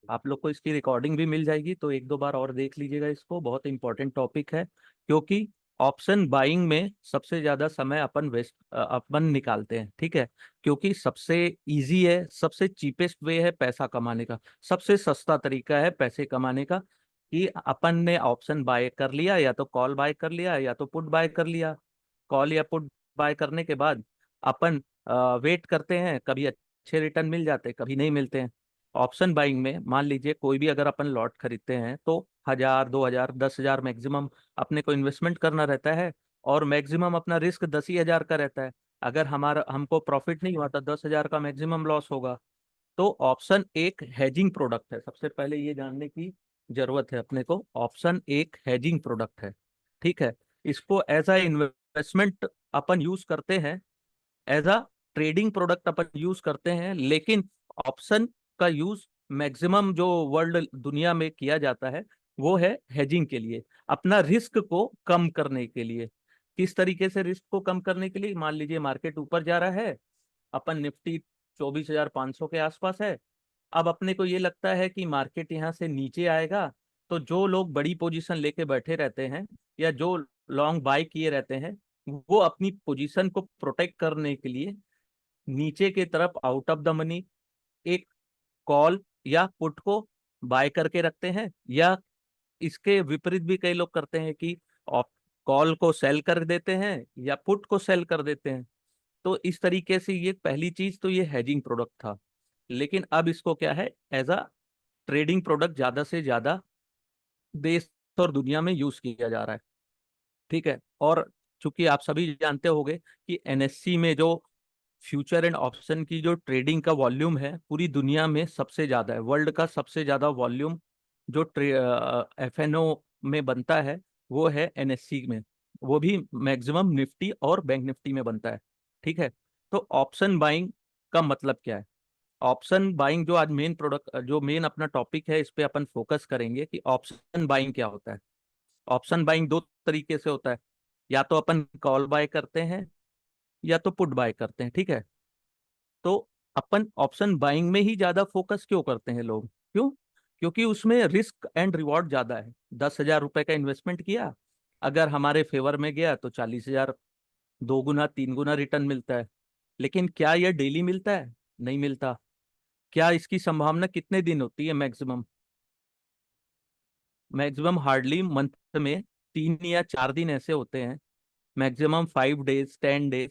आप लोग को इसकी रिकॉर्डिंग भी मिल जाएगी, तो एक दो बार और देख लीजिएगा इसको, बहुत इंपॉर्टेंट टॉपिक है। क्योंकि ऑप्शन बाइंग में सबसे ज्यादा समय अपन निकालते हैं, ठीक है। क्योंकि सबसे इजी है, सबसे चीपेस्ट वे है पैसा कमाने का, सबसे सस्ता तरीका है पैसे कमाने का, कि अपन ने ऑप्शन बाय कर लिया, या तो कॉल बाय कर लिया या तो पुट बाय कर लिया। कॉल या पुट बाय करने के बाद अपन वेट करते हैं, कभी अच्छे रिटर्न मिल जाते, कभी नहीं मिलते हैं। ऑप्शन बाइंग में मान लीजिए कोई भी अगर अपन लॉट खरीदते हैं तो 1,000, 2,000, 10,000 मैक्सिमम अपने को इन्वेस्टमेंट करना रहता है, और मैक्सिमम अपना रिस्क 10 ही हजार का रहता है। अगर हमारा हमको प्रॉफिट नहीं हुआ तो 10,000 का मैक्सिमम लॉस होगा। तो ऑप्शन एक हेजिंग प्रोडक्ट है, सबसे पहले ये जानने की जरूरत है अपने को, ऑप्शन एक हेजिंग प्रोडक्ट है, ठीक है। इसको एज अ इन्वेस्टमेंट अपन यूज करते हैं, एज अ ट्रेडिंग प्रोडक्ट अपन यूज करते हैं, लेकिन ऑप्शन का यूज मैक्सिमम जो वर्ल्ड दुनिया में किया जाता है वो है हेजिंग के लिए, अपना रिस्क को कम करने के लिए। किस तरीके से रिस्क को कम करने के लिए? मान लीजिए मार्केट ऊपर जा रहा है, अपन निफ्टी 24,500 के आसपास है। अब अपने को ये लगता है कि मार्केट यहाँ से नीचे आएगा, तो जो लोग बड़ी पोजीशन लेके बैठे रहते हैं या जो लॉन्ग बाय किए रहते हैं, वो अपनी पोजीशन को प्रोटेक्ट करने के लिए नीचे की तरफ आउट ऑफ द मनी एक कॉल या पुट को बाय करके रखते हैं, या इसके विपरीत भी कई लोग करते हैं कि कॉल को सेल कर देते हैं या पुट को सेल कर देते हैं। तो इस तरीके से ये पहली चीज तो ये हेजिंग प्रोडक्ट था। लेकिन अब इसको क्या है, एज अ ट्रेडिंग प्रोडक्ट ज्यादा से ज्यादा देश और दुनिया में यूज किया जा रहा है, ठीक है। और चूंकि आप सभी जानते होंगे कि एनएससी में जो फ्यूचर एंड ऑप्शन की जो ट्रेडिंग का वॉल्यूम है पूरी दुनिया में सबसे ज्यादा है, वर्ल्ड का सबसे ज्यादा वॉल्यूम जो एफएनओ में बनता है वो है एनएससी में, वो भी मैक्सिमम निफ्टी और बैंक निफ्टी में बनता है, ठीक है। तो ऑप्शन बाइंग का मतलब क्या है? ऑप्शन बाइंग जो आज मेन प्रोडक्ट, जो मेन अपना टॉपिक है, इस पे अपन फोकस करेंगे कि ऑप्शन बाइंग क्या होता है। ऑप्शन बाइंग दो तरीके से होता है, या तो अपन कॉल बाय करते हैं या तो पुट बाय करते हैं, ठीक है। तो अपन ऑप्शन बाइंग में ही ज्यादा फोकस क्यों करते हैं लोग? क्यों? क्योंकि उसमें रिस्क एंड रिवॉर्ड ज्यादा है। 10,000 रुपए का इन्वेस्टमेंट किया, अगर हमारे फेवर में गया तो 40,000, 2 गुना 3 गुना रिटर्न मिलता है। लेकिन क्या यह डेली मिलता है? नहीं मिलता। क्या इसकी संभावना कितने दिन होती है मैक्सिमम? मैक्सिमम हार्डली मंथ में 3 या 4 दिन ऐसे होते हैं, मैक्सिमम 5 डेज 10 डेज,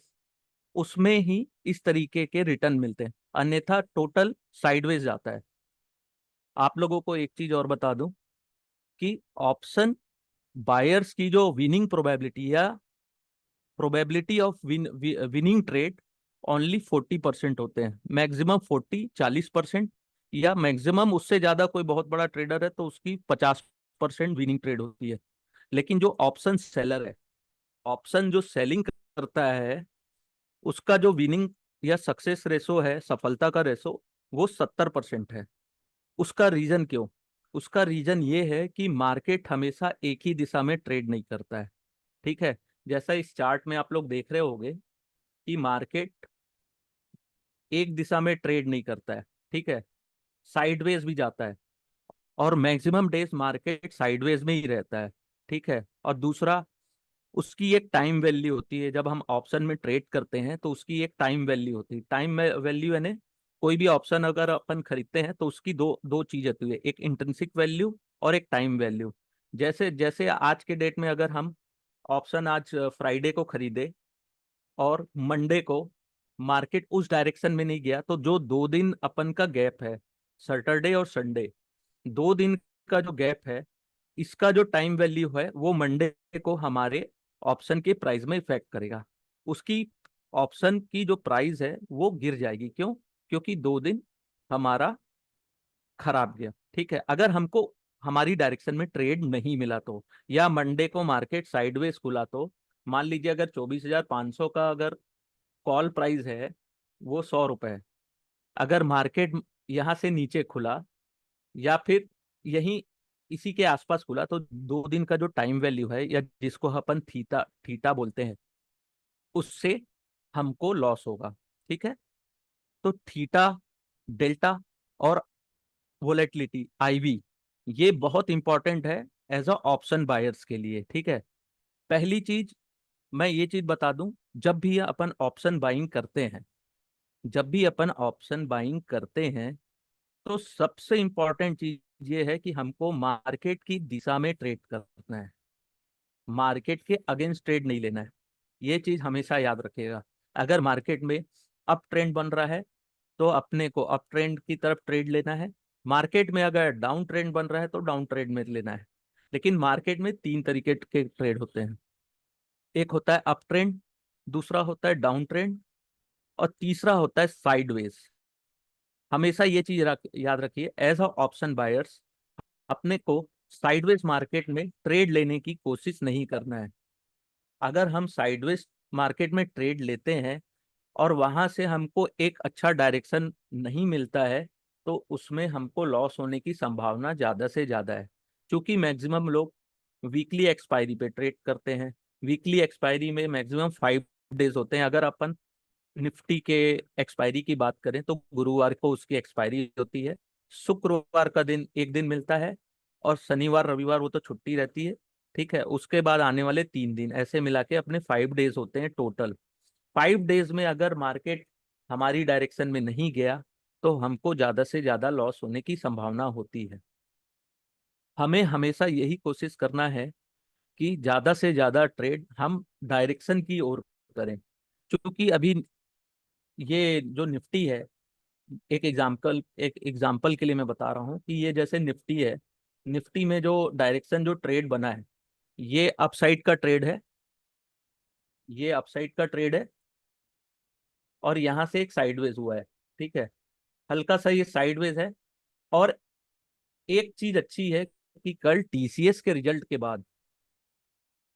उसमें ही इस तरीके के रिटर्न मिलते हैं, अन्यथा टोटल साइडवेज जाता है। आप लोगों को एक चीज और बता दूं कि ऑप्शन बायर्स की जो विनिंग प्रोबेबिलिटी या probability of winning trade only 40% होते हैं, मैक्सिमम 40-40%, या मैक्सिमम उससे ज्यादा कोई बहुत बड़ा ट्रेडर है तो उसकी 50% विनिंग ट्रेड होती है। लेकिन जो ऑप्शन सेलर है, ऑप्शन जो सेलिंग करता है, उसका जो विनिंग या सक्सेस रेशो है, सफलता का रेशो, वो 70% है। उसका रीजन क्यों? उसका रीजन ये है कि मार्केट हमेशा एक ही दिशा में ट्रेड नहीं करता है, ठीक है। जैसा इस चार्ट में आप लोग देख रहे होंगे कि मार्केट एक दिशा में ट्रेड नहीं करता है, ठीक है, साइडवेज भी जाता है, और मैक्सिमम डेज मार्केट साइडवेज में ही रहता है, ठीक है। और दूसरा, उसकी एक टाइम वैल्यू होती है। जब हम ऑप्शन में ट्रेड करते हैं तो उसकी एक टाइम वैल्यू होती है। टाइम वैल्यू यानी कोई भी ऑप्शन अगर अपन खरीदते हैं तो उसकी दो दो चीज होती है, एक इंट्रिंसिक वैल्यू और एक टाइम वैल्यू। जैसे जैसे आज के डेट में अगर हम ऑप्शन आज फ्राइडे को खरीदे और मंडे को मार्केट उस डायरेक्शन में नहीं गया, तो जो 2 दिन अपन का गैप है, सैटरडे और संडे, 2 दिन का जो गैप है, इसका जो टाइम वैल्यू है वो मंडे को हमारे ऑप्शन के प्राइस में इफेक्ट करेगा। उसकी ऑप्शन की जो प्राइस है वो गिर जाएगी। क्यों? क्योंकि 2 दिन हमारा खराब गया, ठीक है। अगर हमको हमारी डायरेक्शन में ट्रेड नहीं मिला तो, या मंडे को मार्केट साइडवेज खुला तो, मान लीजिए अगर 24,500 का अगर कॉल प्राइस है, वो 100 रुपए है, अगर मार्केट यहाँ से नीचे खुला या फिर यहीं इसी के आसपास खुला, तो 2 दिन का जो टाइम वैल्यू है, या जिसको अपन थीटा थीटा बोलते हैं, उससे हमको लॉस होगा, ठीक है। तो थीटा, डेल्टा और वोलेटिलिटी आईवी, ये बहुत इंपॉर्टेंट है एज अ ऑप्शन बायर्स के लिए। ठीक है, पहली चीज मैं ये चीज बता दूं, जब भी अपन ऑप्शन बाइंग करते हैं, जब भी अपन ऑप्शन बाइंग करते हैं, तो सबसे इंपॉर्टेंट चीज ये है कि हमको मार्केट की दिशा में ट्रेड करना है, मार्केट के अगेंस्ट ट्रेड नहीं लेना है। ये चीज हमेशा याद रखिएगा। अगर मार्केट में अप ट्रेंड बन रहा है तो अपने को अप ट्रेंड की तरफ ट्रेड लेना है, मार्केट में अगर डाउन ट्रेंड बन रहा है तो डाउन ट्रेंड में लेना है। लेकिन मार्केट में तीन तरीके के ट्रेड होते हैं, एक होता है अप ट्रेंड, दूसरा होता है डाउन ट्रेंड, और तीसरा होता है साइडवेज। हमेशा ये चीज याद रखिए, एज अ ऑप्शन बायर्स अपने को साइडवेज मार्केट में ट्रेड लेने की कोशिश नहीं करना है। अगर हम साइडवेज मार्केट में ट्रेड लेते हैं और वहां से हमको एक अच्छा डायरेक्शन नहीं मिलता है, तो उसमें हमको लॉस होने की संभावना ज्यादा से ज्यादा है। क्योंकि मैक्सिमम लोग वीकली एक्सपायरी पे ट्रेड करते हैं। वीकली एक्सपायरी में मैक्सिमम 5 डेज होते हैं। अगर अपन निफ्टी के एक्सपायरी की बात करें तो गुरुवार को उसकी एक्सपायरी होती है, शुक्रवार का दिन एक दिन मिलता है, और शनिवार रविवार वो तो छुट्टी रहती है। ठीक है, उसके बाद आने वाले 3 दिन, ऐसे मिला के अपने 5 डेज होते हैं टोटल। 5 डेज में अगर मार्केट हमारी डायरेक्शन में नहीं गया तो हमको ज्यादा से ज्यादा लॉस होने की संभावना होती है। हमें हमेशा यही कोशिश करना है कि ज्यादा से ज्यादा ट्रेड हम डायरेक्शन की ओर करें। क्योंकि अभी ये जो निफ्टी है, एक एग्जाम्पल के लिए मैं बता रहा हूँ कि ये जैसे निफ्टी है, निफ्टी में जो डायरेक्शन जो ट्रेड बना है, ये अपसाइड का ट्रेड है, ये अपसाइड का ट्रेड है, और यहाँ से एक साइडवेज हुआ है। ठीक है, हल्का सा ये साइडवेज है। और एक चीज अच्छी है कि कल टीसीएस के रिजल्ट के बाद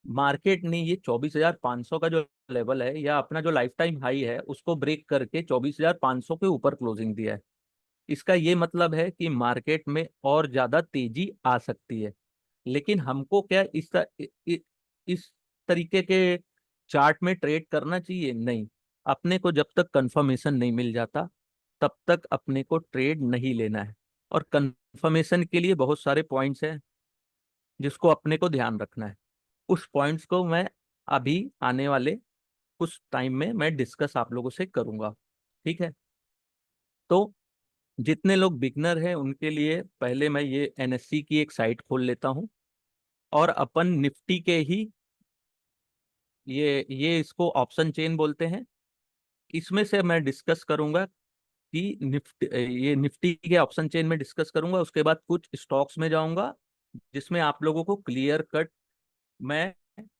मार्केट ने ये 24,500 का जो लेवल है, या अपना जो लाइफ टाइम हाई है, उसको ब्रेक करके 24,500 के ऊपर क्लोजिंग दिया है। इसका ये मतलब है कि मार्केट में और ज्यादा तेजी आ सकती है। लेकिन हमको क्या इस तरीके के चार्ट में ट्रेड करना चाहिए? नहीं। अपने को जब तक कंफर्मेशन नहीं मिल जाता तब तक अपने को ट्रेड नहीं लेना है। और कंफर्मेशन के लिए बहुत सारे पॉइंट्स हैं जिसको अपने को ध्यान रखना है। उस पॉइंट्स को मैं अभी आने वाले कुछ टाइम में मैं डिस्कस आप लोगों से करूंगा। ठीक है, तो जितने लोग बिगनर हैं उनके लिए पहले मैं ये एनएससी की एक साइट खोल लेता हूँ, और अपन निफ्टी के ही ये इसको ऑप्शन चेन बोलते हैं, इसमें से मैं डिस्कस करूंगा कि ये निफ्टी के ऑप्शन चेन में डिस्कस करूंगा। उसके बाद कुछ स्टॉक्स में जाऊंगा जिसमें आप लोगों को क्लियर कट मैं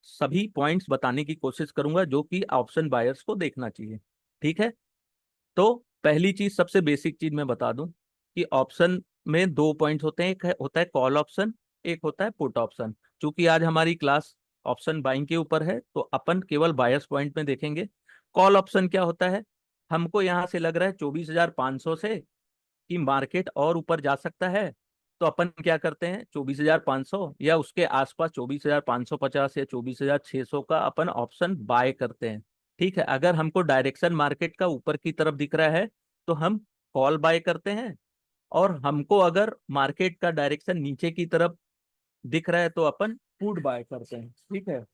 सभी पॉइंट्स बताने की कोशिश करूंगा जो कि ऑप्शन बायर्स को देखना चाहिए। ठीक है, तो पहली चीज, सबसे बेसिक चीज मैं बता दूं कि ऑप्शन में दो पॉइंट्स होते हैं, एक होता है कॉल ऑप्शन, एक होता है पुट ऑप्शन। क्योंकि आज हमारी क्लास ऑप्शन बाइंग के ऊपर है तो अपन केवल बायर्स पॉइंट में देखेंगे। कॉल ऑप्शन क्या होता है? हमको यहाँ से लग रहा है 24,500 से कि मार्केट और ऊपर जा सकता है, तो अपन क्या करते हैं, 24,500 या उसके आसपास 24,550 या 24,600 का अपन ऑप्शन बाय करते हैं। ठीक है, अगर हमको डायरेक्शन मार्केट का ऊपर की तरफ दिख रहा है तो हम कॉल बाय करते हैं, और हमको अगर मार्केट का डायरेक्शन नीचे की तरफ दिख रहा है तो अपन पुट बाय करते हैं। ठीक है,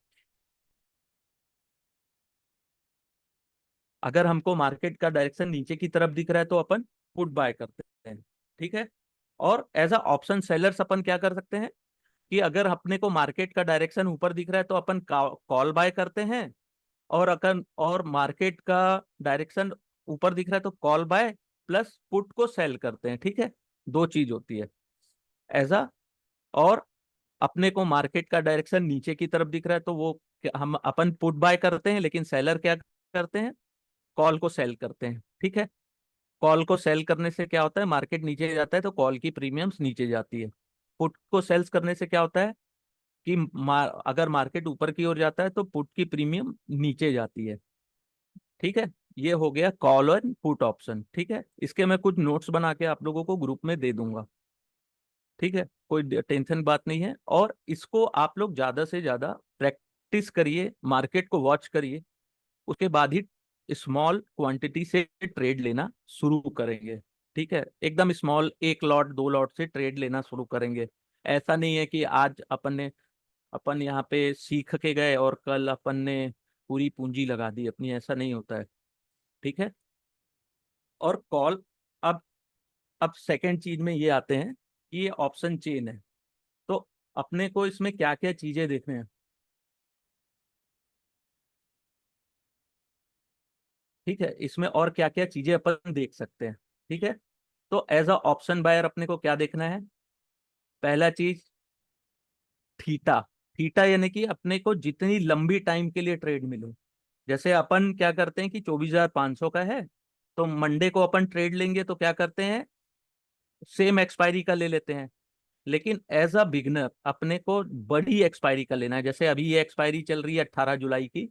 अगर हमको मार्केट का डायरेक्शन नीचे की तरफ दिख रहा है तो अपन पुट बाय करते हैं। ठीक है, और एज अ ऑप्शन सेलर्स अपन क्या कर सकते हैं कि अगर अपने को मार्केट का डायरेक्शन ऊपर दिख रहा है तो अपन कॉल बाय करते हैं, और मार्केट का डायरेक्शन ऊपर दिख रहा है तो कॉल बाय प्लस पुट को सेल करते हैं। ठीक है, दो चीज होती है एज अ। और अपने को मार्केट का डायरेक्शन नीचे की तरफ दिख रहा है तो वो हम अपन पुट बाय करते हैं, लेकिन सेलर क्या करते हैं, कॉल को सेल करते हैं। ठीक है, कॉल को सेल करने से क्या होता है, मार्केट नीचे जाता है तो कॉल की प्रीमियम्स नीचे जाती है। पुट को सेल्स करने से क्या होता है कि अगर मार्केट ऊपर की ओर जाता है तो पुट की प्रीमियम नीचे जाती है। ठीक है, ये हो गया कॉल और पुट ऑप्शन। ठीक है, इसके मैं कुछ नोट्स बना के आप लोगों को ग्रुप में दे दूंगा। ठीक है, कोई टेंशन बात नहीं है। और इसको आप लोग ज्यादा से ज्यादा प्रैक्टिस करिए, मार्केट को वॉच करिए, उसके बाद ही स्मॉल क्वांटिटी से ट्रेड लेना शुरू करेंगे। ठीक है, एकदम स्मॉल, 1 लॉट 2 लॉट से ट्रेड लेना शुरू करेंगे। ऐसा नहीं है कि आज अपन यहाँ पे सीख के गए और कल अपन ने पूरी पूंजी लगा दी अपनी, ऐसा नहीं होता है। ठीक है। और कॉल, अब अब सेकंड चीज में ये आते हैं कि ये ऑप्शन चेन है, तो अपने को इसमें क्या क्या चीजें देखने हैं। ठीक है, इसमें और क्या क्या चीजें अपन देख सकते हैं। ठीक है, तो एज अ ऑप्शन बायर अपने को क्या देखना है। पहला चीज, थीटा। थीटा यानी कि अपने को जितनी लंबी टाइम के लिए ट्रेड मिले। जैसे अपन क्या करते हैं कि 24,500 का है, तो मंडे को अपन ट्रेड लेंगे तो क्या करते हैं, सेम एक्सपायरी का ले लेते हैं। लेकिन एज अ बिगनर अपने को बड़ी एक्सपायरी का लेना है। जैसे अभी ये एक्सपायरी चल रही है 18 जुलाई की,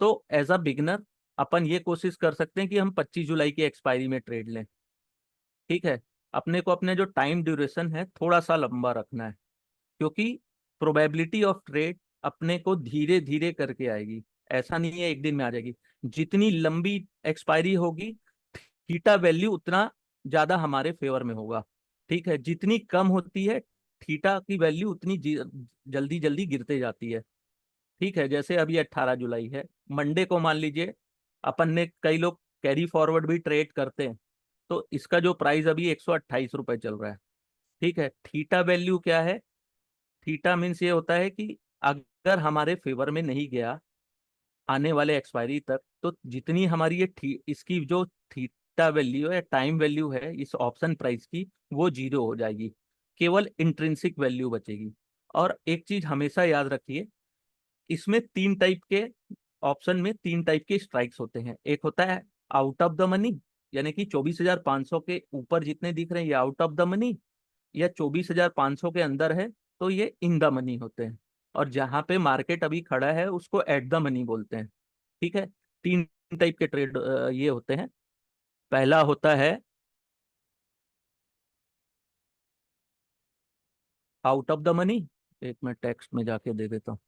तो एज अ बिगनर अपन ये कोशिश कर सकते हैं कि हम 25 जुलाई की एक्सपायरी में ट्रेड लें। ठीक है, अपने को अपने जो टाइम ड्यूरेशन है थोड़ा सा लंबा रखना है, क्योंकि प्रोबेबिलिटी ऑफ ट्रेड अपने को धीरे धीरे करके आएगी। ऐसा नहीं है एक दिन में आ जाएगी। जितनी लंबी एक्सपायरी होगी, थीटा वैल्यू उतना ज्यादा हमारे फेवर में होगा। ठीक है, जितनी कम होती है थीटा की वैल्यू उतनी जल्दी जल्दी गिरते जाती है। ठीक है, जैसे अभी 18 जुलाई है, मंडे को मान लीजिए अपन ने, कई लोग कैरी फॉरवर्ड भी ट्रेड करते हैं, तो इसका जो प्राइस अभी 128 रुपये चल रहा है। ठीक है, थीटा वैल्यू क्या है। थीटा मीन्स ये होता है कि अगर हमारे फेवर में नहीं गया आने वाले एक्सपायरी तक, तो जितनी हमारी इसकी जो थीटा वैल्यू है, टाइम वैल्यू है इस ऑप्शन प्राइस की, वो जीरो हो जाएगी। केवल इंट्रिंसिक वैल्यू बचेगी। और एक चीज हमेशा याद रखिए, इसमें 3 टाइप के, ऑप्शन में 3 टाइप के स्ट्राइक्स होते हैं। एक होता है आउट ऑफ द मनी, यानी कि 24,500 के ऊपर जितने दिख रहे हैं ये आउट ऑफ द मनी, या 24,500 के अंदर है तो ये इन द मनी होते हैं। और जहां पे मार्केट अभी खड़ा है उसको एट द मनी बोलते हैं। ठीक है, 3 टाइप के ट्रेड ये होते हैं। पहला होता है आउट ऑफ द मनी। एक मैं टेक्स्ट में जाके दे देता हूँ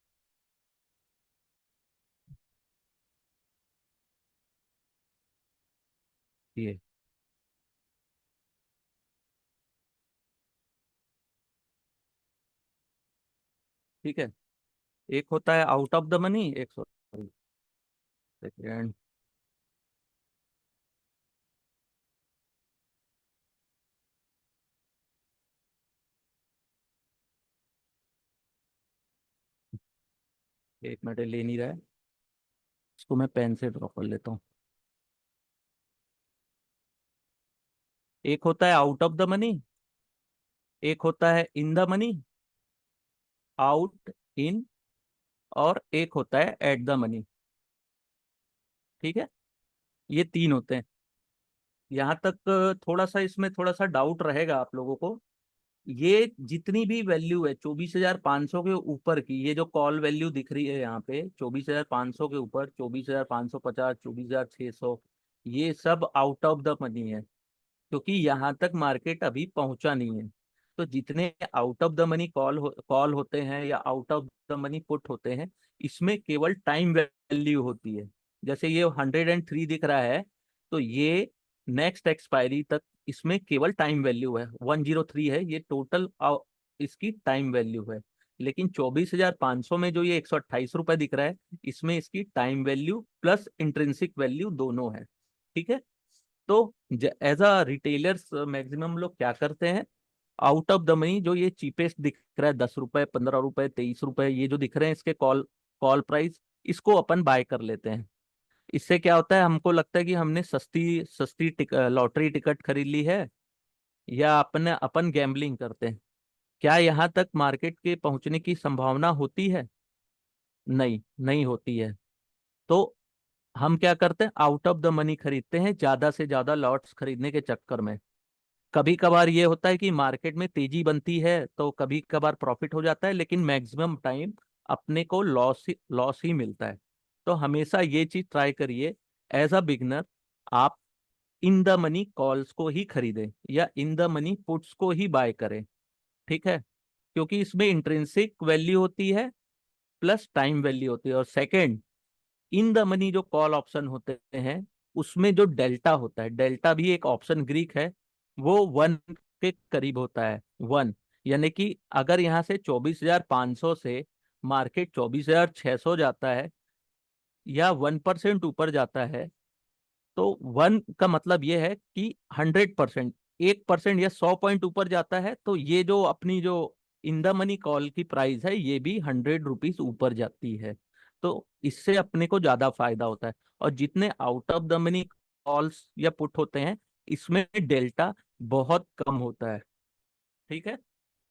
ये। ठीक है, एक होता है आउट ऑफ द मनी, एक, सॉरी, सेकेंड, एक मिनट ले नहीं रहा है, इसको मैं पेन से ड्रॉ कर लेता हूँ। एक होता है आउट ऑफ द मनी, एक होता है इन द मनी, आउट, इन, और एक होता है एट द मनी। ठीक है, ये 3 होते हैं। यहाँ तक थोड़ा सा इसमें थोड़ा सा डाउट रहेगा आप लोगों को। ये जितनी भी वैल्यू है 24,500 के ऊपर की, ये जो कॉल वैल्यू दिख रही है यहाँ पे 24,500 के ऊपर, 24,550, 24,600, ये सब आउट ऑफ द मनी है, क्योंकि यहाँ तक मार्केट अभी पहुंचा नहीं है। तो जितने out of the money call होते हैं या out of the money put होते हैं, इसमें केवल टाइम वैल्यू होती है। जैसे ये 103 दिख रहा है, तो ये नेक्स्ट एक्सपायरी तक इसमें केवल टाइम वैल्यू है। 103 है ये टोटल, इसकी टाइम वैल्यू है। लेकिन 24,500 में जो ये 128 रुपये दिख रहा है, इसमें इसकी time value plus intrinsic value दोनों है। ठीक है, तो एज अ रिटेलर्स मैक्सिमम लोग क्या करते हैं, आउट ऑफ द मनी जो ये चीपेस्ट दिख रहा है, 10 रुपए, 15 रुपए, 23 रुपए, ये जो दिख रहे हैं इसके कॉल कॉल प्राइस, इसको अपन बाय कर लेते हैं। इससे क्या होता है, हमको लगता है कि हमने सस्ती सस्ती लॉटरी टिकट खरीद ली है, या अपन गैम्बलिंग करते हैं। क्या यहाँ तक मार्केट के पहुंचने की संभावना होती है? नहीं, नहीं होती है। तो हम क्या करते हैं, आउट ऑफ द मनी खरीदते हैं ज्यादा से ज्यादा लॉट्स खरीदने के चक्कर में। कभी कभार ये होता है कि मार्केट में तेजी बनती है तो कभी कभार प्रॉफिट हो जाता है, लेकिन मैक्सिमम टाइम अपने को लॉस ही मिलता है। तो हमेशा ये चीज ट्राई करिए, एज अ बिगनर आप इन द मनी कॉल्स को ही खरीदें या इन द मनी पुट्स को ही बाय करें। ठीक है, क्योंकि इसमें इंट्रिंसिक वैल्यू होती है प्लस टाइम वैल्यू होती है। और सेकंड, इन द मनी जो कॉल ऑप्शन होते हैं, उसमें जो डेल्टा होता है, डेल्टा भी एक ऑप्शन ग्रीक है, वो 1 के करीब होता है। 1 यानी कि अगर यहाँ से 24,500 से मार्केट 24,600 जाता है या 1% ऊपर जाता है, तो 1 का मतलब ये है कि 100%, 1% या 100 पॉइंट ऊपर जाता है तो ये जो अपनी जो इन द मनी कॉल की प्राइस है ये भी 100 रुपीज ऊपर जाती है। तो इससे अपने को ज्यादा फायदा होता है। और जितने out of the money calls या पुट होते हैं, इसमें डेल्टा बहुत कम होता है। ठीक है।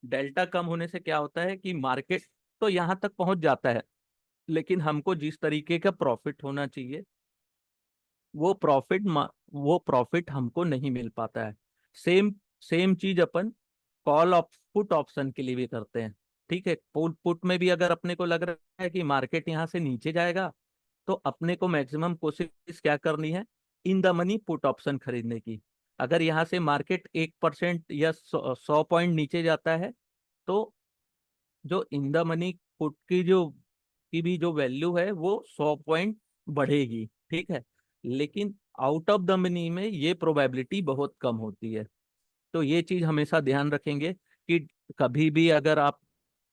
डेल्टा कम होने से क्या होता है कि मार्केट तो यहाँ तक पहुंच जाता है, लेकिन हमको जिस तरीके का प्रॉफिट होना चाहिए वो प्रॉफिट वो प्रॉफिट हमको नहीं मिल पाता है। सेम सेम चीज अपन कॉल ऑफ पुट ऑप्शन के लिए भी करते हैं। ठीक है। पुट पुट में भी अगर अपने को लग रहा है कि मार्केट यहाँ से नीचे जाएगा, तो अपने को मैक्सिमम कोशिश क्या करनी है, in the money put option खरीदने की। अगर यहाँ से मार्केट 1% या 100 पॉइंट नीचे जाता है, तो जो इन द मनी पुट की भी जो वैल्यू है वो 100 पॉइंट बढ़ेगी। ठीक है। लेकिन आउट ऑफ द मनी में ये प्रोबेबिलिटी बहुत कम होती है। तो ये चीज हमेशा ध्यान रखेंगे कि कभी भी अगर आप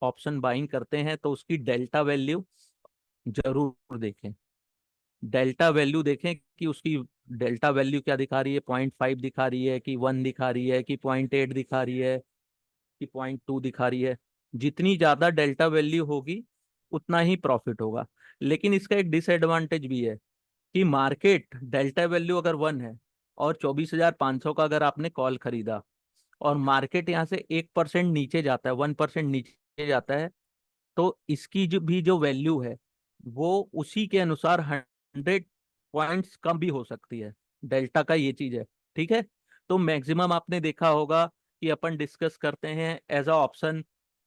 ऑप्शन बाइंग करते हैं तो उसकी डेल्टा वैल्यू जरूर देखें। डेल्टा वैल्यू देखें कि उसकी डेल्टा वैल्यू क्या दिखा रही है, 0.5 दिखा रही है कि 1 दिखा रही है कि 0.8 दिखा रही है कि 0.2 दिखा रही है। जितनी ज्यादा डेल्टा वैल्यू होगी उतना ही प्रॉफिट होगा। लेकिन इसका एक डिसएडवांटेज भी है कि मार्केट डेल्टा वैल्यू अगर 1 है और 24,500 का अगर आपने कॉल खरीदा और मार्केट यहाँ से 1% नीचे जाता है, 1% नीचे जाता है, तो इसकी जो वैल्यू है वो उसी के अनुसार 100 पॉइंट्स कम भी हो सकती है। डेल्टा का ये चीज है। ठीक है। तो मैक्सिमम आपने देखा होगा कि अपन डिस्कस करते हैं एज अ ऑप्शन,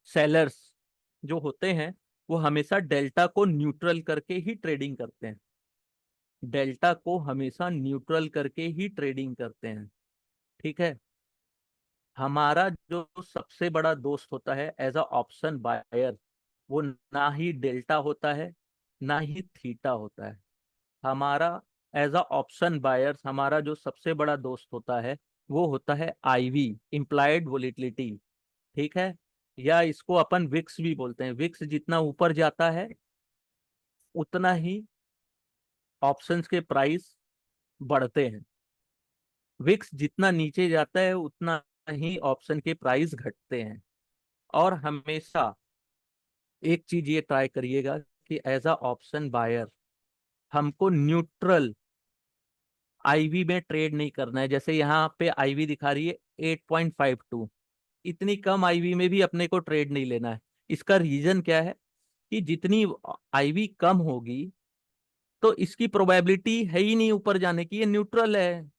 सेलर्स जो होते हैं वो हमेशा डेल्टा को न्यूट्रल करके ही ट्रेडिंग करते हैं। डेल्टा को हमेशा न्यूट्रल करके ही ट्रेडिंग करते हैं। ठीक है। हमारा जो सबसे बड़ा दोस्त होता है एज अ ऑप्शन बायर, वो ना ही डेल्टा होता है ना ही थीटा होता है। हमारा एज अ ऑप्शन बायर्स हमारा जो सबसे बड़ा दोस्त होता है वो होता है आईवी, इम्प्लाइड वोलेटिलिटी। ठीक है। या इसको अपन विक्स भी बोलते हैं। विक्स जितना ऊपर जाता है उतना ही ऑप्शंस के प्राइस बढ़ते हैं। विक्स जितना नीचे जाता है उतना ही ऑप्शन के प्राइस घटते हैं। और हमेशा एक चीज ये ट्राई करिएगा कि एज अ ऑप्शन बायर हमको न्यूट्रल आईवी में ट्रेड नहीं करना है। जैसे यहाँ पे आईवी दिखा रही है 8.52, इतनी कम आईवी में भी अपने को ट्रेड नहीं लेना है। इसका रीजन क्या है कि जितनी आईवी कम होगी तो इसकी प्रोबेबिलिटी है ही नहीं ऊपर जाने की, ये न्यूट्रल है,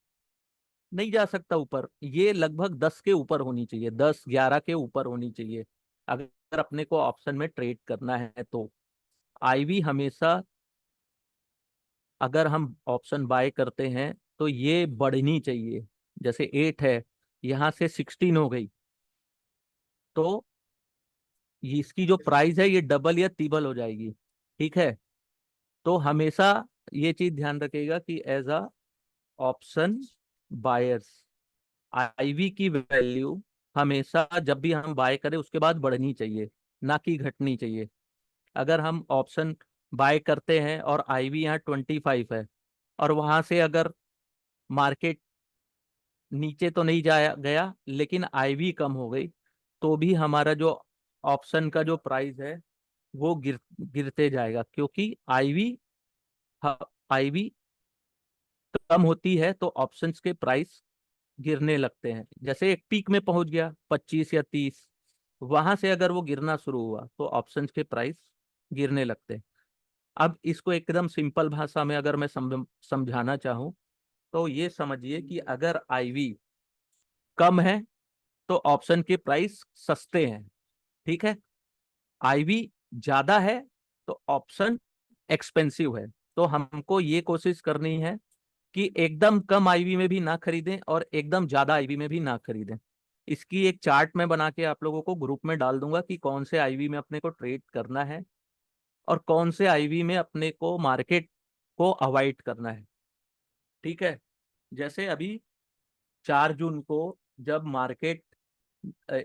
नहीं जा सकता ऊपर। ये लगभग 10 के ऊपर होनी चाहिए, 10-11 के ऊपर होनी चाहिए अगर अपने को ऑप्शन में ट्रेड करना है तो। आईवी हमेशा अगर हम ऑप्शन बाय करते हैं तो ये बढ़नी चाहिए। जैसे 8 है, यहाँ से 16 हो गई, तो इसकी जो प्राइस है ये डबल या ट्रिपल हो जाएगी। ठीक है। तो हमेशा ये चीज ध्यान रखिएगा कि as a option buyers IV की वैल्यू हमेशा जब भी हम बाय करें उसके बाद बढ़नी चाहिए, ना कि घटनी चाहिए। अगर हम ऑप्शन बाय करते हैं और आईवी यहाँ 25 है और वहां से अगर मार्केट नीचे तो नहीं जाया गया लेकिन आईवी कम हो गई, तो भी हमारा जो ऑप्शन का जो प्राइस है वो गिरते जाएगा। क्योंकि आईवी कम होती है तो ऑप्शंस के प्राइस गिरने लगते हैं। जैसे एक पीक में पहुंच गया 25 या 30, वहां से अगर वो गिरना शुरू हुआ तो ऑप्शंस के प्राइस गिरने लगते हैं। अब इसको एकदम सिंपल भाषा में अगर मैं समझाना चाहूँ तो ये समझिए कि अगर आईवी कम है तो ऑप्शन के प्राइस सस्ते हैं। ठीक है। आईवी ज्यादा है तो ऑप्शन एक्सपेंसिव है। तो हमको ये कोशिश करनी है कि एकदम कम आईवी में भी ना खरीदें और एकदम ज्यादा आईवी में भी ना खरीदें। इसकी एक चार्ट मैं बना के आप लोगों को ग्रुप में डाल दूंगा कि कौन से आईवी में अपने को ट्रेड करना है और कौन से आईवी में अपने को मार्केट को अवॉइड करना है। ठीक है। जैसे अभी 4 जून को जब मार्केट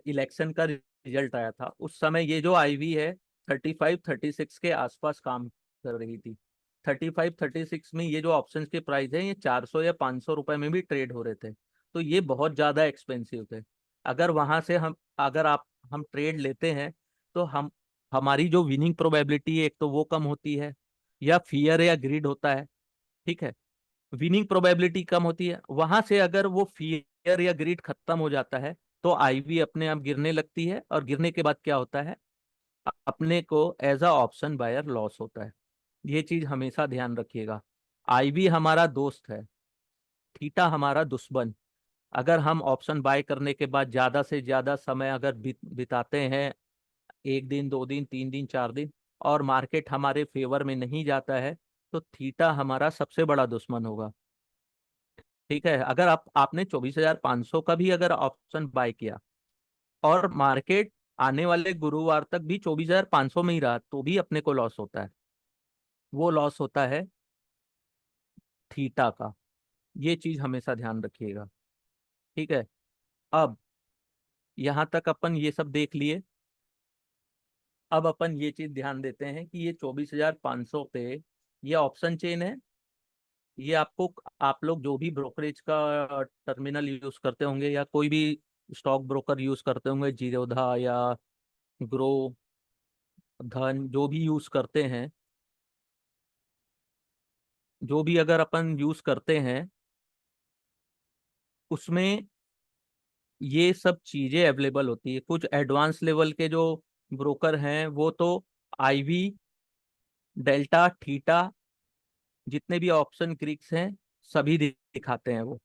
इलेक्शन का रिजल्ट आया था, उस समय ये जो आईवी है 35-36 के आसपास काम कर रही थी। 35-36 में ये जो ऑप्शंस के प्राइस है, ये 400 या 500 रुपए में भी ट्रेड हो रहे थे। तो ये बहुत ज्यादा एक्सपेंसिव थे। अगर वहां से अगर हम ट्रेड लेते हैं, तो हमारी जो विनिंग प्रोबेबिलिटी है, एक तो वो कम होती है, या फियर या ग्रीड होता है। ठीक है, विनिंग प्रोबेबिलिटी कम होती है। वहां से अगर वो फियर या ग्रीड खत्म हो जाता है, तो आईवी अपने आप गिरने लगती है, और गिरने के बाद क्या होता है, अपने को as a option buyer loss होता है। ये चीज हमेशा ध्यान रखिएगा। आईवी हमारा दोस्त है, थीटा हमारा दुश्मन। अगर हम ऑप्शन बाय करने के बाद ज्यादा से ज्यादा समय अगर बिताते हैं, 1 दिन 2 दिन 3 दिन 4 दिन, और मार्केट हमारे फेवर में नहीं जाता है, तो थीटा हमारा सबसे बड़ा दुश्मन होगा। ठीक है, अगर आपने 24,500 का भी अगर ऑप्शन बाय किया, और मार्केट आने वाले गुरुवार तक भी 24,500 में ही रहा, तो भी अपने को लॉस होता है। वो लॉस होता है थीटा का। ये चीज हमेशा ध्यान रखिएगा। ठीक है, अब यहाँ तक अपन ये सब देख लिए। अब अपन ये चीज ध्यान देते हैं कि ये 24,500 पे ये ऑप्शन चेन है। ये आपको, आप लोग जो भी ब्रोकरेज का टर्मिनल यूज करते होंगे, या कोई भी स्टॉक ब्रोकर यूज करते होंगे, जीरोधा या ग्रो धन, जो भी यूज करते हैं, जो भी अगर अपन यूज करते हैं, उसमें ये सब चीजें अवेलेबल होती है। कुछ एडवांस लेवल के जो ब्रोकर हैं, वो तो आईवी, डेल्टा, थीटा, जितने भी ऑप्शन क्रिक्स हैं, सभी दिखाते हैं वो।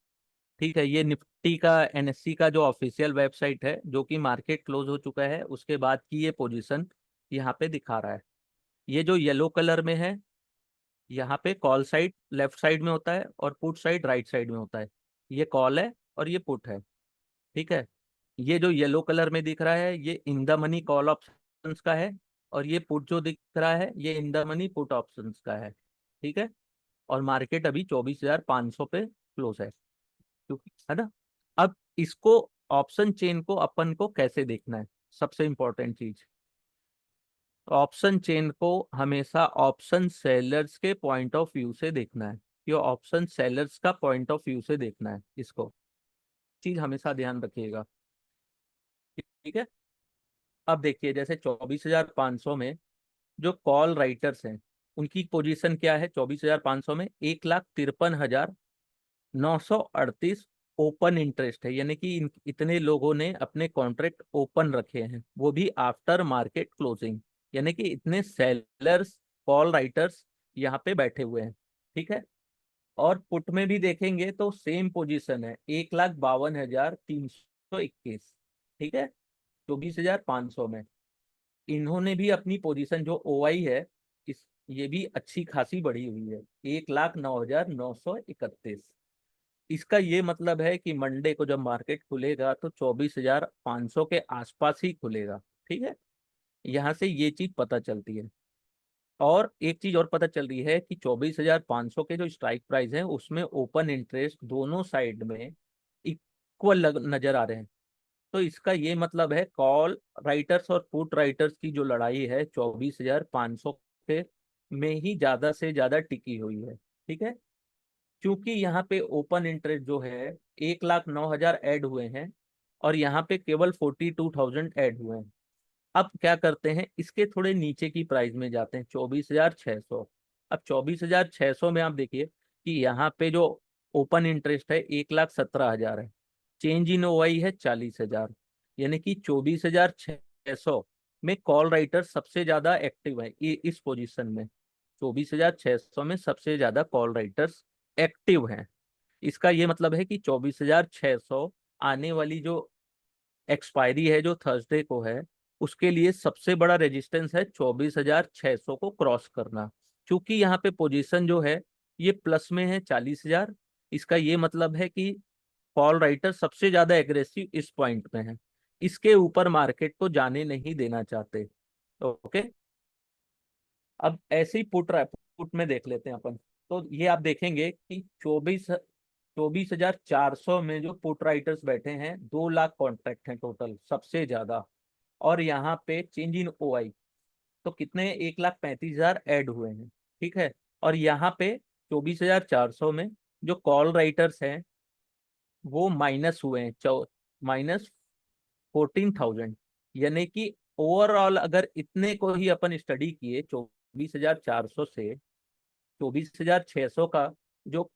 ठीक है, ये निफ्टी का, एनएससी का जो ऑफिशियल वेबसाइट है, जो कि मार्केट क्लोज हो चुका है उसके बाद की ये पोजीशन यहाँ पे दिखा रहा है। ये जो येलो कलर में है, यहाँ पे कॉल साइड लेफ्ट साइड में होता है, और पुट साइड राइट साइड में होता है। ये कॉल है और ये पुट है। ठीक है, ये जो येलो कलर में दिख रहा है, ये in the money call options का है, और ये पुट जो दिख रहा है, ये in the money put options का है। ठीक है, और मार्केट अभी 24,500 पे क्लोज है, क्योंकि, है ना। अब इसको, ऑप्शन चेन को अपन को कैसे देखना है, सबसे इंपॉर्टेंट चीज, ऑप्शन चेन को हमेशा ऑप्शन सेलर्स के पॉइंट ऑफ व्यू से देखना है। ये ऑप्शन सेलर्स का पॉइंट ऑफ व्यू से देखना है इसको। चीज हमेशा ध्यान रखिएगा। ठीक है, अब देखिए, जैसे 24,500 में जो कॉल राइटर्स हैं, उनकी पोजीशन क्या है 24,500 में, 1,53,938 ओपन इंटरेस्ट है। यानी कि इतने लोगों ने अपने कॉन्ट्रैक्ट ओपन रखे हैं, वो भी आफ्टर मार्केट क्लोजिंग। यानी कि इतने सेलर्स, कॉल राइटर्स यहाँ पे बैठे हुए हैं। ठीक है, और पुट में भी देखेंगे तो सेम पोजीशन है, 1,52,321। ठीक है, 24,500 में इन्होंने भी अपनी पोजीशन जो ओआई है, इस ये भी अच्छी खासी बढ़ी हुई है, 1,09,931। इसका ये मतलब है कि मंडे को जब मार्केट खुलेगा, तो 24,500 के आसपास ही खुलेगा। ठीक है, यहाँ से ये चीज पता चलती है। और एक चीज और पता चल रही है कि 24,500 के जो स्ट्राइक प्राइस है, उसमें ओपन इंटरेस्ट दोनों साइड में इक्वल नजर आ रहे हैं। तो इसका ये मतलब है, कॉल राइटर्स और पुट राइटर्स की जो लड़ाई है 24,500 के में ही ज्यादा से ज्यादा टिकी हुई है। ठीक है, क्योंकि यहाँ पे ओपन इंटरेस्ट जो है 1,09,000 ऐड हुए हैं, और यहाँ पे केवल 42,000 ऐड हुए हैं। अब क्या करते हैं, इसके थोड़े नीचे की प्राइस में जाते हैं, 24,600। अब 24,600 में आप देखिए कि यहाँ पे जो ओपन इंटरेस्ट है 1,17,000 है, चेंज इन ओआई है 40,000। यानी कि 24,600 में कॉल राइटर सबसे ज्यादा एक्टिव है, ये इस पोजीशन में 24,600 में सबसे ज्यादा कॉल राइटर्स एक्टिव हैं। इसका ये मतलब है कि 24,600 आने वाली जो एक्सपायरी है, जो थर्सडे को है, उसके लिए सबसे बड़ा रेजिस्टेंस है 24,600 को क्रॉस करना। क्योंकि यहाँ पे पोजीशन जो है ये प्लस में है 40,000। इसका ये मतलब है कि कॉल राइटर सबसे ज्यादा एग्रेसिव इस पॉइंट में है, इसके ऊपर मार्केट को जाने नहीं देना चाहते। ओके, अब ऐसे ही पुट में देख लेते हैं अपन। तो ये आप देखेंगे कि 24 24,400 में जो पुट राइटर्स बैठे हैं, 2 लाख कॉन्ट्रैक्ट हैं टोटल, सबसे ज्यादा। और यहाँ पे चेंज इन ओआई तो कितने, 1,35,000 ऐड हुए हैं। ठीक है। और यहाँ पे 24,400 में जो कॉल राइटर्स हैं वो माइनस हुए हैं, -14,000। यानी कि ओवरऑल अगर इतने को ही अपन स्टडी किए, 24,400 से 24,600 का जो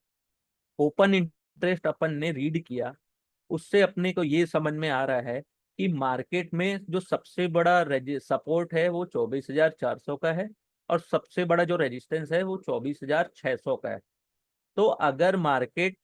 ओपन इंटरेस्ट अपन ने रीड किया, उससे अपने को ये समझ में आ रहा है कि मार्केट में जो सबसे बड़ा सपोर्ट है वो 24,400 का है, और सबसे बड़ा जो रेजिस्टेंस है वो 24,600 का है। तो अगर मार्केट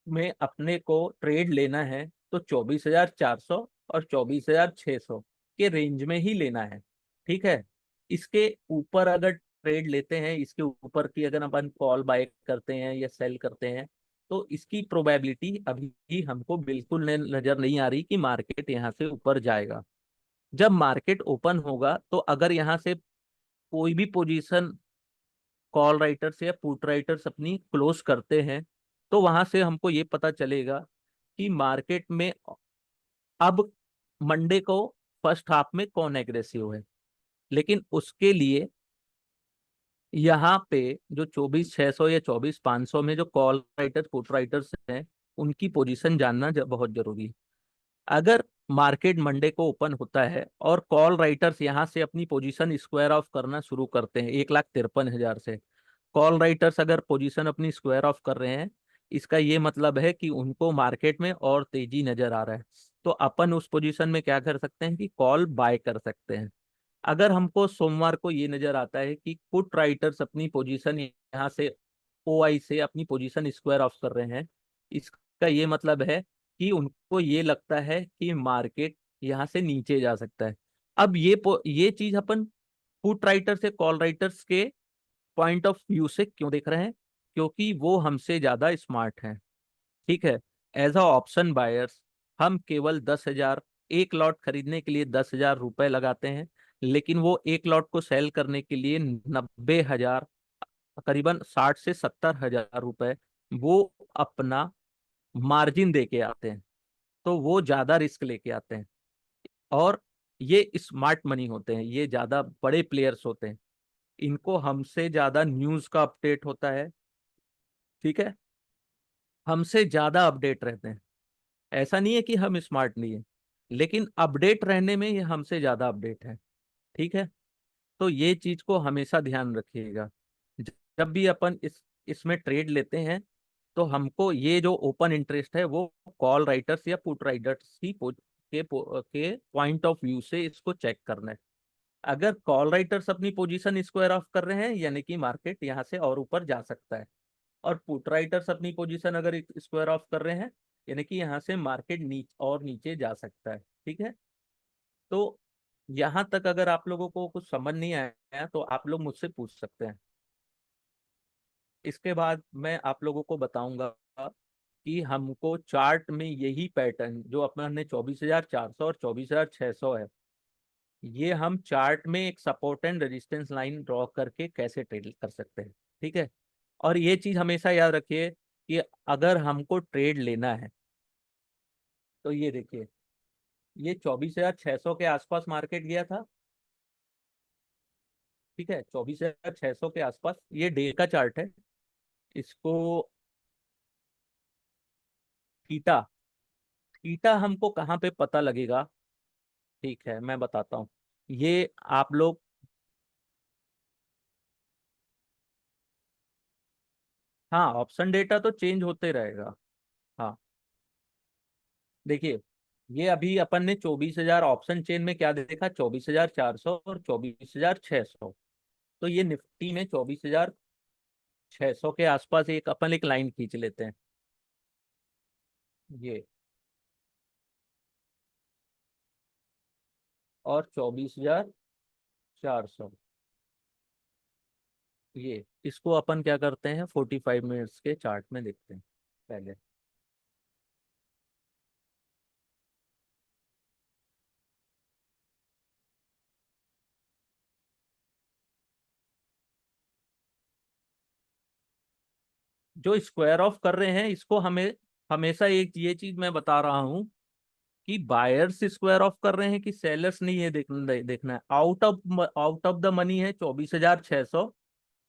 में अपने को ट्रेड लेना है तो 24,400 और 24,600 के रेंज में ही लेना है। ठीक है। इसके ऊपर अगर ट्रेड लेते हैं, इसके ऊपर की अगर अपन कॉल बाय करते हैं या सेल करते हैं, तो इसकी प्रोबेबिलिटी अभी हमको बिल्कुल नजर नहीं आ रही कि मार्केट यहाँ से ऊपर जाएगा। जब मार्केट ओपन होगा तो अगर यहाँ से कोई भी पोजीशन कॉल राइटर्स या पुट राइटर्स अपनी क्लोज करते हैं, तो वहां से हमको ये पता चलेगा कि मार्केट में अब मंडे को फर्स्ट हाफ में कौन एग्रेसिव है। लेकिन उसके लिए यहाँ पे जो 24,600 या 24,500 में जो कॉल राइटर्स पुट राइटर्स हैं, उनकी पोजीशन जानना बहुत जरूरी है। अगर मार्केट मंडे को ओपन होता है और कॉल राइटर्स यहाँ से अपनी पोजीशन स्क्वायर ऑफ करना शुरू करते हैं 1,53,000 से, कॉल राइटर्स अगर पोजीशन अपनी स्क्वायर ऑफ कर रहे हैं, इसका ये मतलब है कि उनको मार्केट में और तेजी नजर आ रहा है। तो अपन उस पोजीशन में क्या कर सकते हैं कि कॉल बाय कर सकते हैं। अगर हमको सोमवार को ये नजर आता है कि पुट राइटर्स अपनी पोजीशन यहाँ से ओआई से अपनी पोजीशन स्क्वायर ऑफ कर रहे हैं, इसका ये मतलब है कि उनको ये लगता है कि मार्केट यहाँ से नीचे जा सकता है। अब ये चीज अपन पुट राइटर से कॉल राइटर्स के पॉइंट ऑफ व्यू से क्यों देख रहे हैं, क्योंकि वो हमसे ज्यादा स्मार्ट हैं। ठीक है। एज अ ऑप्शन बायर्स हम केवल 10,000, एक लॉट खरीदने के लिए 10,000 रुपए लगाते हैं, लेकिन वो एक लॉट को सेल करने के लिए 90,000, करीबन 60 से 70 हजार रुपए वो अपना मार्जिन दे के आते हैं। तो वो ज्यादा रिस्क लेके आते हैं, और ये स्मार्ट मनी होते हैं, ये ज्यादा बड़े प्लेयर्स होते हैं, इनको हमसे ज्यादा न्यूज का अपडेट होता है। ठीक है। हमसे ज्यादा अपडेट रहते हैं। ऐसा नहीं है कि हम स्मार्ट नहीं है, लेकिन अपडेट रहने में ये हमसे ज्यादा अपडेट है। ठीक है। तो ये चीज को हमेशा ध्यान रखिएगा। जब भी अपन इसमें ट्रेड लेते हैं, तो हमको ये जो ओपन इंटरेस्ट है वो कॉल राइटर्स या पुट राइटर्स के पॉइंट ऑफ व्यू से इसको चेक करना है। अगर कॉल राइटर्स अपनी पोजीशन स्क्वायर ऑफ कर रहे हैं, यानी कि मार्केट यहाँ से और ऊपर जा सकता है, और पुट राइटर्स अपनी पोजीशन अगर स्क्वायर ऑफ कर रहे हैं, यानी कि यहाँ से मार्केट नीचे जा सकता है। ठीक है। तो यहाँ तक अगर आप लोगों को कुछ समझ नहीं आया तो आप लोग मुझसे पूछ सकते हैं। इसके बाद मैं आप लोगों को बताऊंगा कि हमको चार्ट में यही पैटर्न जो अपना ने 24,400 और 24,600 है, ये हम चार्ट में एक support and resistance line draw करके कैसे ट्रेड कर सकते हैं। ठीक है। और ये चीज हमेशा याद रखिए कि अगर हमको ट्रेड लेना है तो ये देखिए, ये 24,600 के आसपास मार्केट गया था। ठीक है। 24,600 के आसपास ये डे का चार्ट है। इसको थीटा, थीटा हमको कहाँ पे पता लगेगा? ठीक है, मैं बताता हूँ। ये आप लोग, हाँ, ऑप्शन डेटा तो चेंज होते रहेगा। हाँ, देखिए, ये अभी अपन ने 24,000 ऑप्शन चेन में क्या देखा, 24,400 और 24,600। तो ये निफ्टी में 24,600 के आसपास एक अपन एक लाइन खींच लेते हैं। ये और 24,400, ये इसको अपन क्या करते हैं, 45 मिनट्स के चार्ट में देखते हैं पहले। जो स्क्वायर ऑफ कर रहे हैं इसको हमें हमेशा एक ये चीज मैं बता रहा हूँ कि बायर्स स्क्वायर ऑफ कर रहे हैं कि सेलर्स ने, ये देखना है। आउट ऑफ द मनी है 24,600,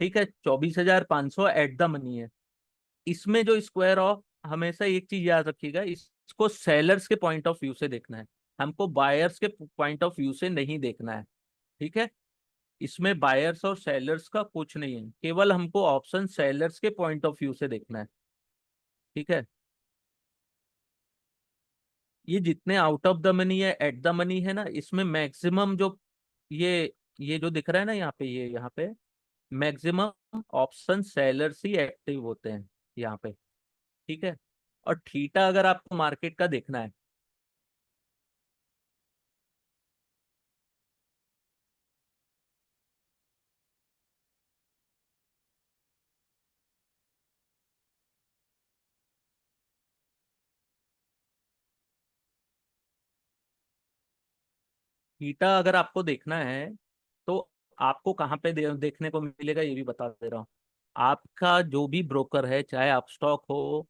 ठीक है, 24,500 एट द मनी है। इसमें जो स्क्वायर ऑफ, हमेशा एक चीज याद रखिएगा, इसको सेलर्स के पॉइंट ऑफ व्यू से देखना है, हमको बायर्स के पॉइंट ऑफ व्यू से नहीं देखना है। ठीक है, इसमें बायर्स और सेलर्स का कुछ नहीं है, केवल हमको ऑप्शन सेलर्स के पॉइंट ऑफ व्यू से देखना है। ठीक है, ये जितने आउट ऑफ द मनी है, एट द मनी है ना, इसमें मैक्सिमम जो ये जो दिख रहा है ना यहाँ पे, ये यहाँ पे मैक्सिमम ऑप्शन सेलर्स ही एक्टिव होते हैं यहाँ पे। ठीक है, और थीटा अगर आपको मार्केट का देखना है, थीटा अगर आपको देखना है तो आपको कहाँ पे देखने को मिलेगा ये भी बता दे रहा हूँ। आपका जो भी ब्रोकर है, चाहे अपस्टॉक हो,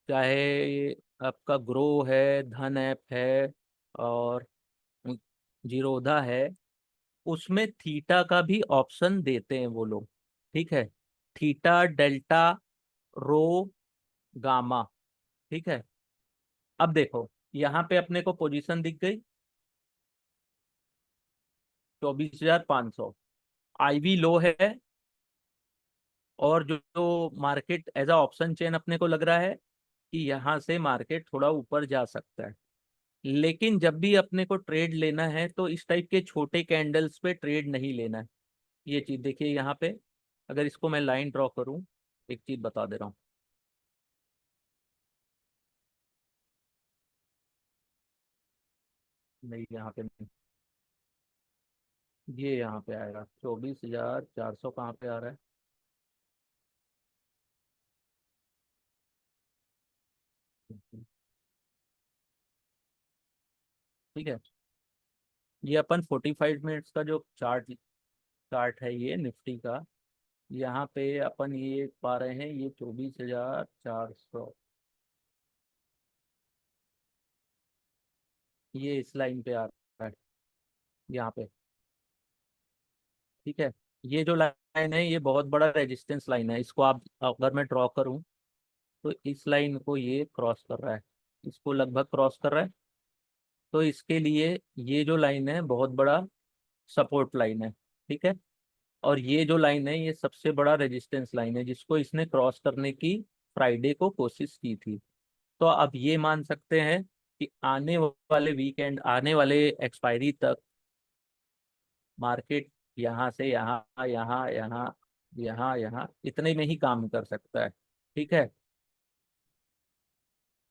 चाहे आपका ग्रो है, धन ऐप है, और जीरोधा है, उसमें थीटा का भी ऑप्शन देते हैं वो लोग। ठीक है, थीटा, डेल्टा, रो, गामा। ठीक है, अब देखो यहाँ पे अपने को पोजीशन दिख गई 24,500, आईवी लो है, और जो market as a option chain अपने को लग रहा है कि यहाँ से मार्केट थोड़ा ऊपर जा सकता है। लेकिन जब भी अपने को ट्रेड लेना है तो इस टाइप के छोटे कैंडल्स पे ट्रेड नहीं लेना है। ये चीज देखिए यहाँ पे, अगर इसको मैं लाइन ड्रॉ करूँ, एक चीज बता दे रहा हूँ। नहीं, यहाँ पे नहीं, ये यहाँ पे आएगा 24,400, कहाँ पे आ रहा है? ठीक है, ये अपन 45 मिनट्स का जो चार्ट चार्ट है ये निफ्टी का, यहाँ पे अपन ये पा रहे हैं, ये 24,400, ये इस लाइन पे आ रहा है यहाँ पे। ठीक है, ये जो लाइन है ये बहुत बड़ा रेजिस्टेंस लाइन है, इसको आप अगर मैं ड्रॉ करूँ तो इस लाइन को ये क्रॉस कर रहा है, इसको लगभग क्रॉस कर रहा है। तो इसके लिए ये जो लाइन है बहुत बड़ा सपोर्ट लाइन है। ठीक है, और ये जो लाइन है ये सबसे बड़ा रेजिस्टेंस लाइन है, जिसको इसने क्रॉस करने की फ्राइडे को कोशिश की थी। तो अब ये मान सकते हैं कि आने वाले वीकेंड, आने वाले एक्सपायरी तक मार्केट यहाँ से यहाँ, यहाँ, यहाँ, यहाँ, यहाँ इतने में ही काम कर सकता है। ठीक है,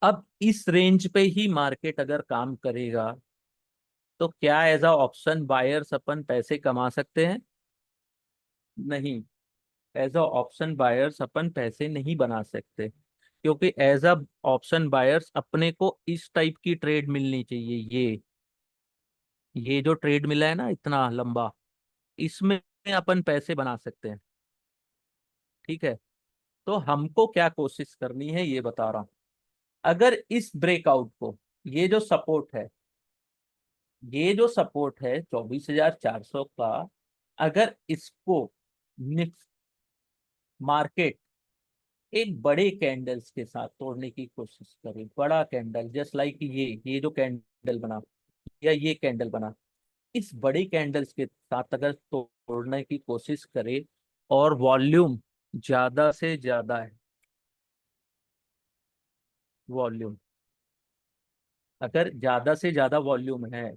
अब इस रेंज पे ही मार्केट अगर काम करेगा तो क्या एज अ ऑप्शन बायर्स अपन पैसे कमा सकते हैं? नहीं, एज अ ऑप्शन बायर्स अपन पैसे नहीं बना सकते, क्योंकि एज अ ऑप्शन बायर्स अपने को इस टाइप की ट्रेड मिलनी चाहिए। ये जो ट्रेड मिला है ना इतना लंबा, इसमें अपन पैसे बना सकते हैं। ठीक है, तो हमको क्या कोशिश करनी है ये बता रहा हूं। अगर इस ब्रेकआउट को, ये जो सपोर्ट है, ये जो सपोर्ट है 24,400 का, अगर इसको मार्केट एक बड़े कैंडल्स के साथ तोड़ने की कोशिश करे, बड़ा कैंडल जस्ट लाइक ये जो कैंडल बना, या ये कैंडल बना, इस बड़े कैंडल्स के साथ अगर तोड़ने की कोशिश करे, और वॉल्यूम ज्यादा से ज्यादा है, वॉल्यूम अगर ज्यादा से ज्यादा वॉल्यूम है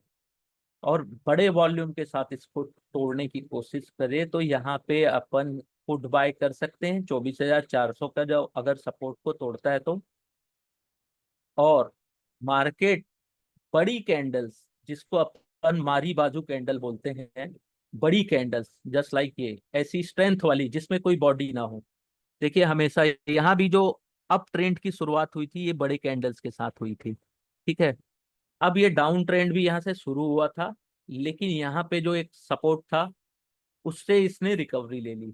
और बड़े वॉल्यूम के साथ इसको तोड़ने की कोशिश करे, तो यहाँ पे अपन पुट बाय कर सकते हैं 24,400 का, जो अगर सपोर्ट को तोड़ता है तो। और मार्केट बड़ी कैंडल्स, जिसको अपन मारी बाजू कैंडल बोलते हैं, बड़ी कैंडल्स जस्ट लाइक ये, ऐसी स्ट्रेंथ वाली जिसमें कोई बॉडी ना हो। देखिए हमेशा यहाँ भी जो अप ट्रेंड की शुरुआत हुई थी ये बड़े कैंडल्स के साथ हुई थी। ठीक है, अब ये डाउन ट्रेंड भी यहाँ से शुरू हुआ था, लेकिन यहाँ पे जो एक सपोर्ट था उससे इसने रिकवरी ले ली।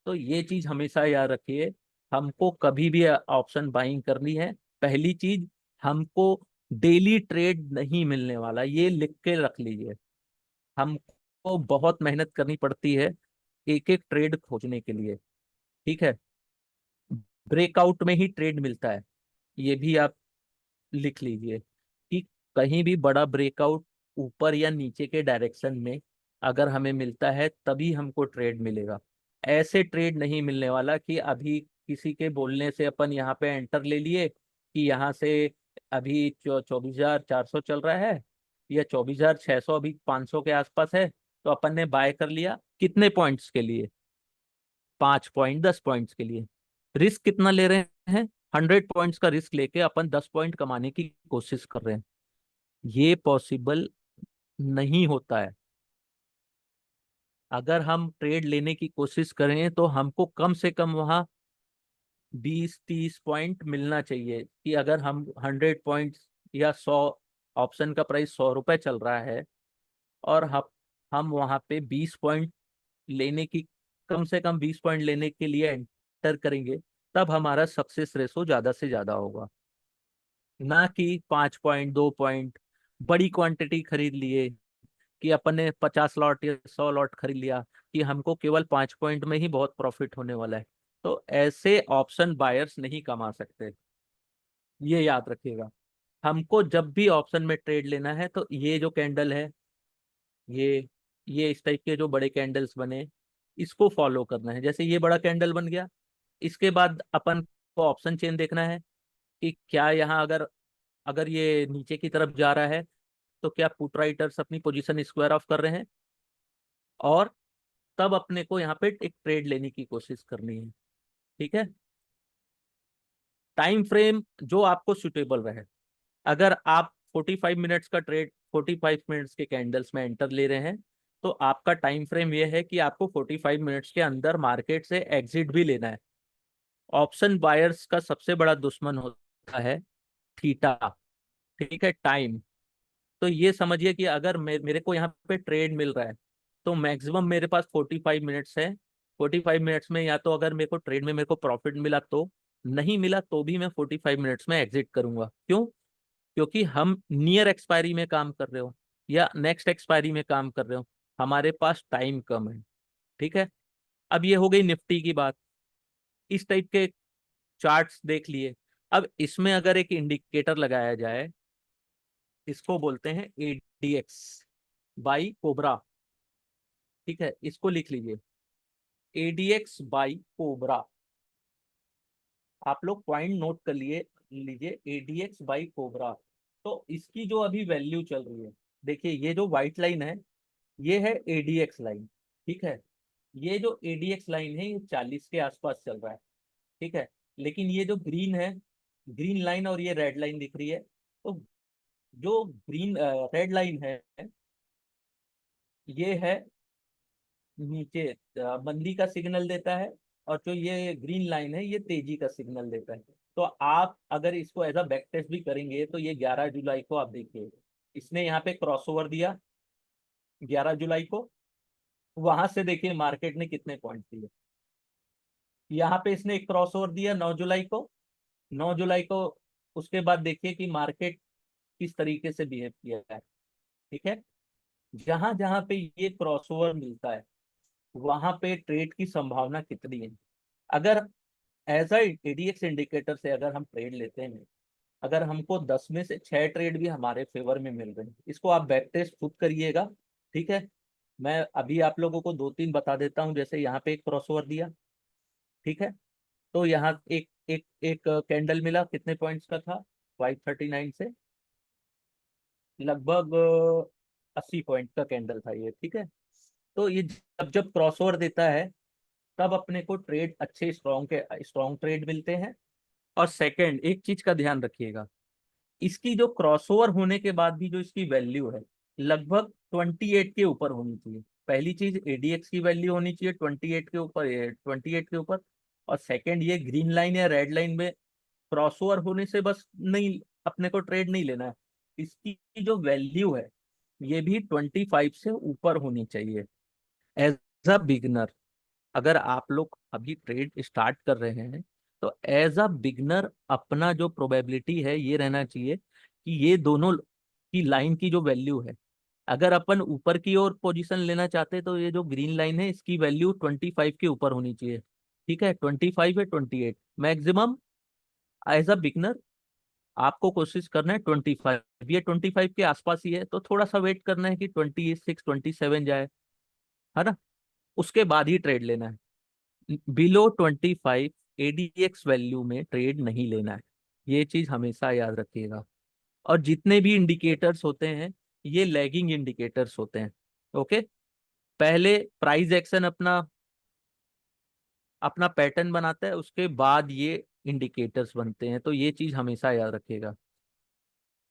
तो ये चीज हमेशा याद रखिए, हमको कभी भी ऑप्शन बाइंग करनी है, पहली चीज, हमको डेली ट्रेड नहीं मिलने वाला, ये लिख के रख लीजिए। हमको बहुत मेहनत करनी पड़ती है एक एक ट्रेड खोजने के लिए, ठीक है। ब्रेकआउट में ही ट्रेड मिलता है, ये भी आप लिख लीजिए कि कहीं भी बड़ा ब्रेकआउट ऊपर या नीचे के डायरेक्शन में अगर हमें मिलता है तभी हमको ट्रेड मिलेगा। ऐसे ट्रेड नहीं मिलने वाला कि अभी किसी के बोलने से अपन यहाँ पे एंटर ले लिए कि यहाँ से अभी 24,400 चल रहा है या 24,600, अभी 500 के आसपास है, तो अपन ने बाय कर लिया कितने पॉइंट्स के लिए, 5 पॉइंट 10 पॉइंट्स के लिए। रिस्क कितना ले रहे हैं, 100 पॉइंट्स का रिस्क लेके अपन 10 पॉइंट कमाने की कोशिश कर रहे हैं। ये पॉसिबल नहीं होता है। अगर हम ट्रेड लेने की कोशिश करें तो हमको कम से कम वहां 20-30 पॉइंट मिलना चाहिए कि अगर हम 100 पॉइंट या 100, ऑप्शन का प्राइस 100 रुपए चल रहा है और हम वहां पे 20 पॉइंट लेने की, कम से कम 20 पॉइंट लेने के लिए एंटर करेंगे, तब हमारा सक्सेस रेशो ज्यादा से ज्यादा होगा। ना कि 5 पॉइंट 2 पॉइंट बड़ी क्वांटिटी खरीद लिए कि अपन ने 50 लॉट या 100 लॉट खरीद लिया कि हमको केवल 5 पॉइंट में ही बहुत प्रॉफिट होने वाला है। तो ऐसे ऑप्शन बायर्स नहीं कमा सकते, ये याद रखिएगा। हमको जब भी ऑप्शन में ट्रेड लेना है तो ये जो कैंडल है, ये ये इस टाइप के जो बड़े कैंडल्स बने, इसको फॉलो करना है। जैसे ये बड़ा कैंडल बन गया, इसके बाद अपन को ऑप्शन चेन देखना है कि क्या यहाँ अगर अगर ये नीचे की तरफ जा रहा है तो क्या पुट राइटर्स अपनी पोजीशन स्क्वायर ऑफ कर रहे हैं, और तब अपने को यहाँ पे एक ट्रेड लेने की कोशिश करनी है, ठीक है। टाइम फ्रेम जो आपको सुटेबल रहे। अगर आप 45 मिनट्स का ट्रेड 45 मिनट्स के कैंडल्स में एंटर ले रहे हैं, तो आपका टाइम फ्रेम यह है कि आपको 45 मिनट्स के अंदर मार्केट से एग्जिट भी लेना है। ऑप्शन बायर्स का सबसे बड़ा दुश्मन होता है थीटा, ठीक है, टाइम। तो ये समझिए कि अगर मेरे को यहाँ पे ट्रेड मिल रहा है तो मैक्सिमम मेरे पास 45 मिनट्स है। 45 मिनट्स में या तो अगर मेरे को ट्रेड में मेरे को प्रॉफिट मिला तो, नहीं मिला तो भी मैं 45 मिनट्स में एग्जिट करूंगा। क्यों? क्योंकि हम नियर एक्सपायरी में काम कर रहे हो या नेक्स्ट एक्सपायरी में काम कर रहे हो, हमारे पास टाइम कम है, ठीक है। अब ये हो गई निफ्टी की बात। इस टाइप के चार्ट्स देख लिए। अब इसमें अगर एक इंडिकेटर लगाया जाए, इसको बोलते हैं एडीएक्स बाई कोबरा, ठीक है, इसको लिख लीजिए, एडीएक्स बाई कोबरा। आप लोग पॉइंट नोट कर लिए लीजिए, एडीएक्स बाई कोबरा। तो इसकी जो अभी वैल्यू चल रही है, देखिए ये जो व्हाइट लाइन है ये है एडीएक्स लाइन, ठीक है। ये जो एडीएक्स लाइन है ये 40 के आसपास चल रहा है, ठीक है। लेकिन ये जो ग्रीन है, ग्रीन लाइन और ये रेड लाइन दिख रही है, तो जो ग्रीन रेड लाइन है ये है नीचे, मंदी का सिग्नल देता है, और जो ये ग्रीन लाइन है ये तेजी का सिग्नल देता है। तो आप अगर इसको एज अ बैक टेस्ट भी करेंगे तो ये 11 जुलाई को आप देखिए, इसने यहाँ पे क्रॉसओवर दिया 11 जुलाई को, वहां से देखिए मार्केट ने कितने पॉइंट दिए। यहाँ पे इसने एक क्रॉसओवर दिया 9 जुलाई को, 9 जुलाई को, उसके बाद देखिए कि मार्केट किस तरीके से बिहेव किया है, ठीक है। जहां जहां पे ये क्रॉसओवर मिलता है वहां पे ट्रेड की संभावना कितनी है। अगर एज अ एडीएक्स इंडिकेटर से अगर हम ट्रेड लेते हैं, अगर हमको 10 में से 6 ट्रेड भी हमारे फेवर में मिल रहे हैं, इसको आप बैक टेस्ट खुद करिएगा, ठीक है। मैं अभी आप लोगों को 2-3 बता देता हूँ। जैसे यहाँ पे एक क्रॉसओवर दिया, ठीक है, तो यहाँ एक एक एक कैंडल मिला, कितने पॉइंट्स का था, 539 से लगभग 80 पॉइंट का कैंडल था ये, ठीक है। तो ये जब जब क्रॉसओवर देता है तब अपने को ट्रेड अच्छे स्ट्रॉन्ग ट्रेड मिलते हैं। और सेकंड एक चीज का ध्यान रखिएगा, इसकी जो क्रॉसओवर होने के बाद भी जो इसकी वैल्यू है लगभग 28 के ऊपर होनी चाहिए। पहली चीज एडीएक्स की वैल्यू होनी चाहिए 28 के ऊपर, 28 के ऊपर। और सेकंड ये ग्रीन लाइन या रेड लाइन में क्रॉसओवर होने से बस नहीं, अपने को ट्रेड नहीं लेना है, इसकी जो वैल्यू है ये भी 25 से ऊपर होनी चाहिए। एज अ बिगनर, अगर आप लोग अभी ट्रेड स्टार्ट कर रहे हैं तो एज अ बिगनर अपना जो प्रोबेबिलिटी है ये रहना चाहिए कि ये दोनों की लाइन की जो वैल्यू है, अगर अपन ऊपर की ओर पोजीशन लेना चाहते हैं तो ये जो ग्रीन लाइन है इसकी वैल्यू 25 के ऊपर होनी चाहिए। ठीक है, 25 है, 28 मैक्सिमम। एज अ बिगनर आपको कोशिश करना है 25, ये 25 के आसपास ही है, तो थोड़ा सा वेट करना है कि 26 27 जाए, है ना, उसके बाद ही ट्रेड लेना है। बिलो 25 एडीएक्स वैल्यू में ट्रेड नहीं लेना है, ये चीज हमेशा याद रखिएगा। और जितने भी इंडिकेटर्स होते हैं ये लैगिंग इंडिकेटर्स होते हैं। ओके, पहले प्राइस एक्शन अपना अपना पैटर्न बनाता है, उसके बाद ये इंडिकेटर्स बनते हैं, तो ये चीज हमेशा याद रखिएगा।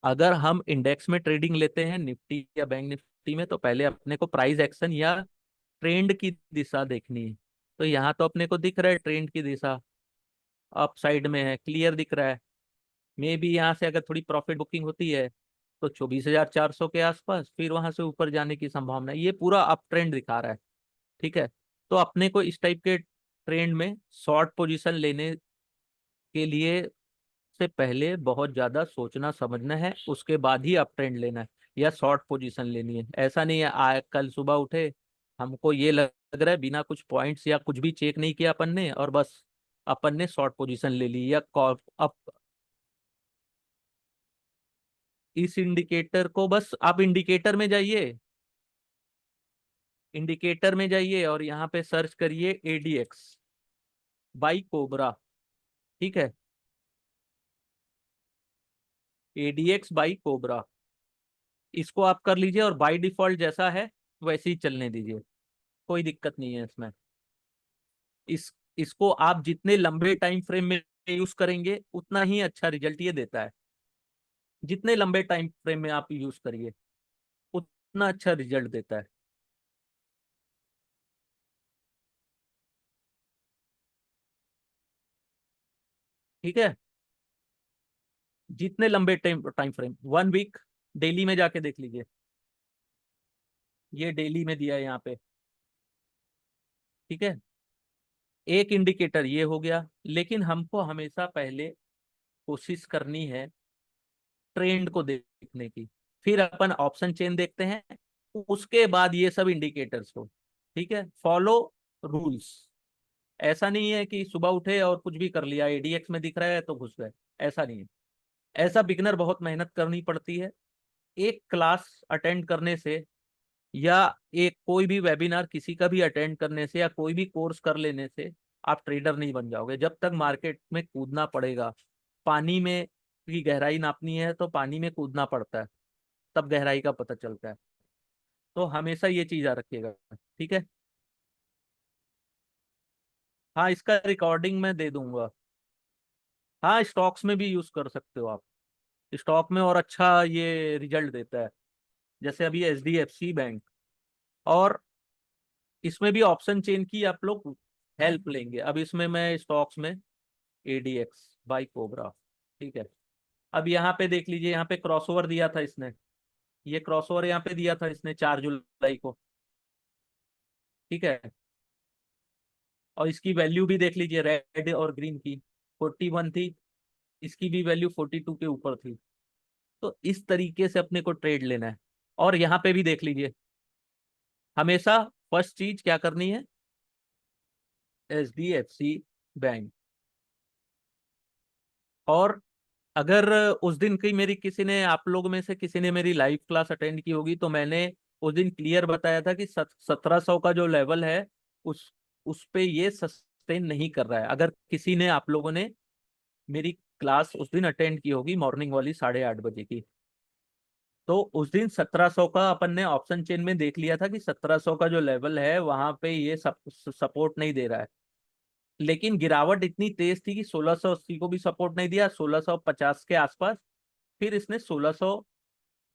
अगर हम इंडेक्स में ट्रेडिंग लेते हैं निफ्टी या बैंक निफ्टी में, तो पहले अपने को प्राइस एक्शन या ट्रेंड की दिशा देखनी है। तो यहाँ तो अपने को दिख रहा है ट्रेंड की दिशा अप साइड में है, क्लियर दिख रहा है। मे बी यहाँ से अगर थोड़ी प्रॉफिट बुकिंग होती है तो 24,400 के आसपास, फिर वहां से ऊपर जाने की संभावना है, ये पूरा अप ट्रेंड दिखा रहा है। ठीक है, तो अपने को इस टाइप के ट्रेंड में शॉर्ट पोजीशन लेने के लिए से पहले बहुत ज्यादा सोचना समझना है, उसके बाद ही अप ट्रेंड लेना है या शॉर्ट पोजीशन लेनी है। ऐसा नहीं है कल सुबह उठे हमको ये लग रहा है, बिना कुछ पॉइंट्स या कुछ भी चेक नहीं किया अपन ने, और बस अपन ने शॉर्ट पोजीशन ले ली या कॉल अप। इस इंडिकेटर को बस आप इंडिकेटर में जाइए, इंडिकेटर में जाइए और यहाँ पे सर्च करिए एडीएक्स बाई कोबरा। ठीक है, एडीएक्स बाई कोबरा, इसको आप कर लीजिए और बाय डिफॉल्ट जैसा है वैसे ही चलने दीजिए, कोई दिक्कत नहीं है इसमें। इस इसको आप जितने लंबे टाइम फ्रेम में यूज करेंगे उतना ही अच्छा रिजल्ट ये देता है। जितने लंबे टाइम फ्रेम में आप यूज करिए उतना अच्छा रिजल्ट देता है। ठीक है, जितने लंबे time time frame, 1 week daily में जाके देख लीजिए, ये डेली में दिया है यहाँ पे। ठीक है, एक इंडिकेटर ये हो गया, लेकिन हमको हमेशा पहले कोशिश करनी है ट्रेंड को देखने की, फिर अपन ऑप्शन चेन देखते हैं, उसके बाद ये सब इंडिकेटर्स को। ठीक है, फॉलो रूल्स। ऐसा नहीं है कि सुबह उठे और कुछ भी कर लिया, एडीएक्स में दिख रहा है तो घुस गए, ऐसा नहीं है। ऐसा बिगनर बहुत मेहनत करनी पड़ती है। एक क्लास अटेंड करने से या एक कोई भी वेबिनार किसी का भी अटेंड करने से या कोई भी कोर्स कर लेने से आप ट्रेडर नहीं बन जाओगे। जब तक मार्केट में कूदना पड़ेगा, पानी में की गहराई नापनी है तो पानी में कूदना पड़ता है, तब गहराई का पता चलता है। तो हमेशा ये चीज याद रखिएगा। ठीक है, हाँ इसका रिकॉर्डिंग मैं दे दूंगा। हाँ, स्टॉक्स में भी यूज कर सकते हो आप, स्टॉक में और अच्छा ये रिजल्ट देता है। जैसे अभी एचडीएफसी बैंक, और इसमें भी ऑप्शन चेन की आप लोग हेल्प लेंगे। अब इसमें मैं स्टॉक्स में एडीएक्स बाई कोबरा। ठीक है, अब यहाँ पे देख लीजिए, यहाँ पे क्रॉसओवर दिया था इसने, ये क्रॉसओवर यहाँ पे दिया था इसने 4 जुलाई को। ठीक है, और इसकी वैल्यू भी देख लीजिए, रेड और ग्रीन की 41 थी, इसकी भी वैल्यू 42 के ऊपर थी। तो इस तरीके से अपने को ट्रेड लेना है। और यहाँ पे भी देख लीजिए, हमेशा फर्स्ट चीज क्या करनी है, एचडीएफसी बैंक। और अगर उस दिन की मेरी किसी ने, आप लोग में से किसी ने मेरी लाइव क्लास अटेंड की होगी, तो मैंने उस दिन क्लियर बताया था कि 1700 का जो लेवल है उस पे ये सस्टेन नहीं कर रहा है। अगर किसी ने, आप लोगों ने मेरी क्लास उस दिन अटेंड की होगी मॉर्निंग वाली 8:30 बजे की, तो उस दिन 1700 का अपन ने ऑप्शन चेन में देख लिया था कि 1700 का जो लेवल है वहां पे ये सपोर्ट नहीं दे रहा है। लेकिन गिरावट इतनी तेज थी कि 1680 को भी सपोर्ट नहीं दिया, 1650 के आसपास, फिर इसने 1600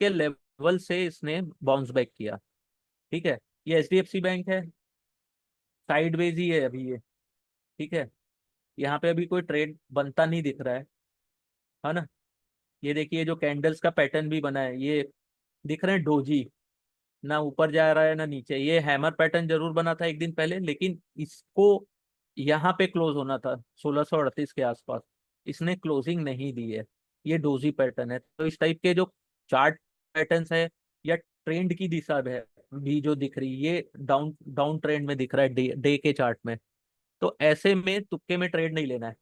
के लेवल से इसने बाउंस बैक किया। ठीक है, ये एचडीएफसी बैंक है, साइडवेज ही है अभी ये। ठीक है, यहाँ पे अभी कोई ट्रेड बनता नहीं दिख रहा है ना। ये देखिए जो कैंडल्स का पैटर्न भी बना है, ये दिख रहे हैं डोजी, ना ऊपर जा रहा है ना नीचे। ये हैमर पैटर्न जरूर बना था एक दिन पहले, लेकिन इसको यहाँ पे क्लोज होना था 1638 के आसपास, इसने क्लोजिंग नहीं दी है। ये डोजी पैटर्न है, तो इस टाइप के जो चार्ट पैटर्न्स है या ट्रेंड की दिशा है भी जो दिख रही है, ये डाउन डाउन ट्रेंड में दिख रहा है डे के चार्ट में। तो ऐसे में तुक्के में ट्रेड नहीं लेना है,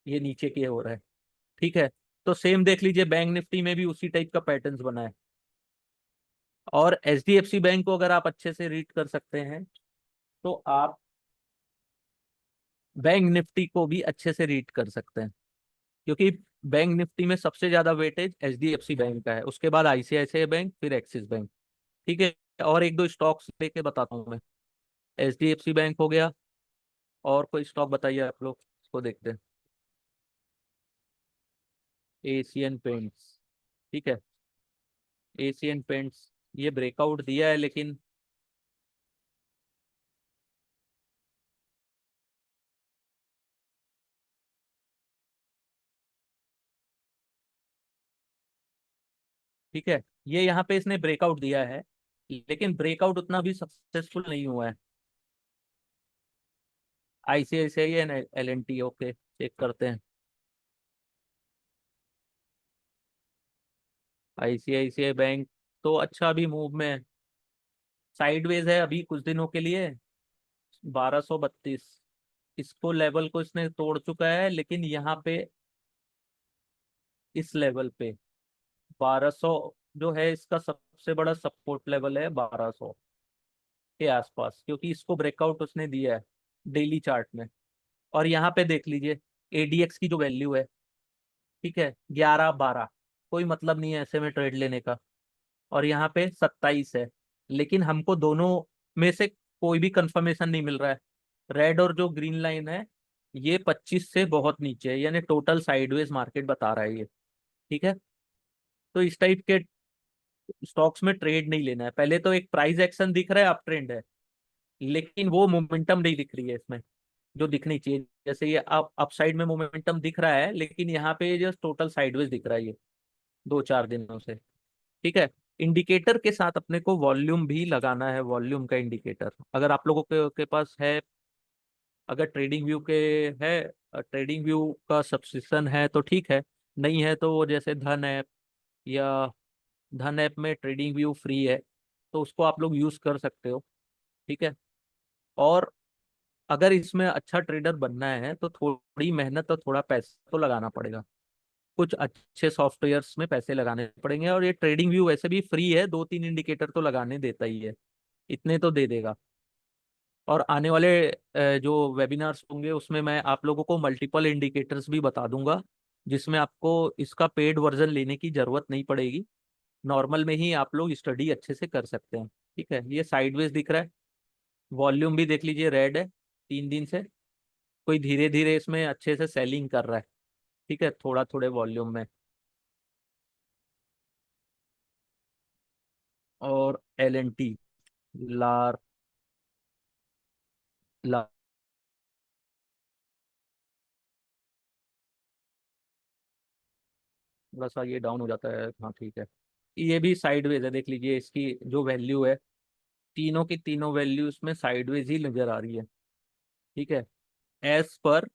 ये नीचे की हो रहा है। ठीक है, तो सेम देख लीजिए बैंक निफ्टी में भी उसी टाइप का पैटर्न्स बना है। और एचडीएफसी बैंक को अगर आप अच्छे से रीड कर सकते हैं तो आप बैंक निफ्टी को भी अच्छे से रीड कर सकते हैं, क्योंकि बैंक निफ्टी में सबसे ज्यादा वेटेज एचडीएफसी बैंक का है, उसके बाद आईसीआईसीआई बैंक, फिर एक्सिस बैंक। ठीक है, और एक दो स्टॉक्स लेके बताता हूँ मैं। एचडीएफसी बैंक हो गया, और कोई स्टॉक बताइए आप लोग, इसको देखते हैं। एशियन पेंट्स, ठीक है। एशियन पेंट्स ये ब्रेकआउट दिया है, लेकिन ठीक है, ये यहाँ पे इसने ब्रेकआउट दिया है, लेकिन ब्रेकआउट उतना भी सक्सेसफुल नहीं हुआ है। ICICI and L N T, okay check करते हैं। आईसीआईसीआई बैंक तो अच्छा भी मूव में है, साइडवेज है अभी कुछ दिनों के लिए। 1232, इसको लेवल को इसने तोड़ चुका है, लेकिन यहाँ पे इस लेवल पे 1200 जो है इसका सबसे बड़ा सपोर्ट लेवल है, 1200 के आसपास, क्योंकि इसको ब्रेकआउट उसने दिया है डेली चार्ट में। और यहाँ पे देख लीजिए एडीएक्स की जो वैल्यू है, ठीक है, 11 12, कोई मतलब नहीं है ऐसे में ट्रेड लेने का। और यहाँ पे 27 है, लेकिन हमको दोनों में से कोई भी कंफर्मेशन नहीं मिल रहा है। रेड और जो ग्रीन लाइन है ये 25 से बहुत नीचे है, यानी टोटल साइडवेज मार्केट बता रहा है ये। ठीक है, तो इस टाइप के स्टॉक्स में ट्रेड नहीं लेना है। पहले तो एक प्राइस एक्शन दिख रहा है, अप ट्रेंड है, लेकिन वो मोमेंटम नहीं दिख रही है इसमें जो दिखनी चाहिए। जैसे ये अपसाइड में मोमेंटम दिख रहा है, लेकिन यहाँ पे जो टोटल साइडवेज दिख रहा है ये 2 4 दिनों से। ठीक है, इंडिकेटर के साथ अपने को वॉल्यूम भी लगाना है, वॉल्यूम का इंडिकेटर अगर आप लोगों के पास है, अगर ट्रेडिंग व्यू के है, ट्रेडिंग व्यू का सब्सक्रिप्शन है तो ठीक है, नहीं है तो वो जैसे धन ऐप या धन ऐप में ट्रेडिंग व्यू फ्री है, तो उसको आप लोग यूज कर सकते हो। ठीक है, और अगर इसमें अच्छा ट्रेडर बनना है तो थोड़ी मेहनत और थोड़ा पैसा तो लगाना पड़ेगा, कुछ अच्छे सॉफ्टवेयर्स में पैसे लगाने पड़ेंगे। और ये ट्रेडिंग व्यू वैसे भी फ्री है, 2 3 इंडिकेटर तो लगाने देता ही है, इतने तो दे देगा। और आने वाले जो वेबिनार्स होंगे उसमें मैं आप लोगों को मल्टीपल इंडिकेटर्स भी बता दूंगा, जिसमें आपको इसका पेड वर्जन लेने की जरूरत नहीं पड़ेगी, नॉर्मल में ही आप लोग स्टडी अच्छे से कर सकते हैं। ठीक है, ये साइडवेज दिख रहा है, वॉल्यूम भी देख लीजिए रेड है 3 दिन से, कोई धीरे धीरे इसमें अच्छे से सेलिंग कर रहा है। ठीक है, थोड़ा थोड़े वॉल्यूम में। और एल एन टी, लार ला थोड़ा सा ये डाउन हो जाता है, हाँ ठीक है। ये भी साइडवेज है, देख लीजिए इसकी जो वैल्यू है, तीनों की तीनों वैल्यूज में साइडवेज ही नजर आ रही है। ठीक है, एज पर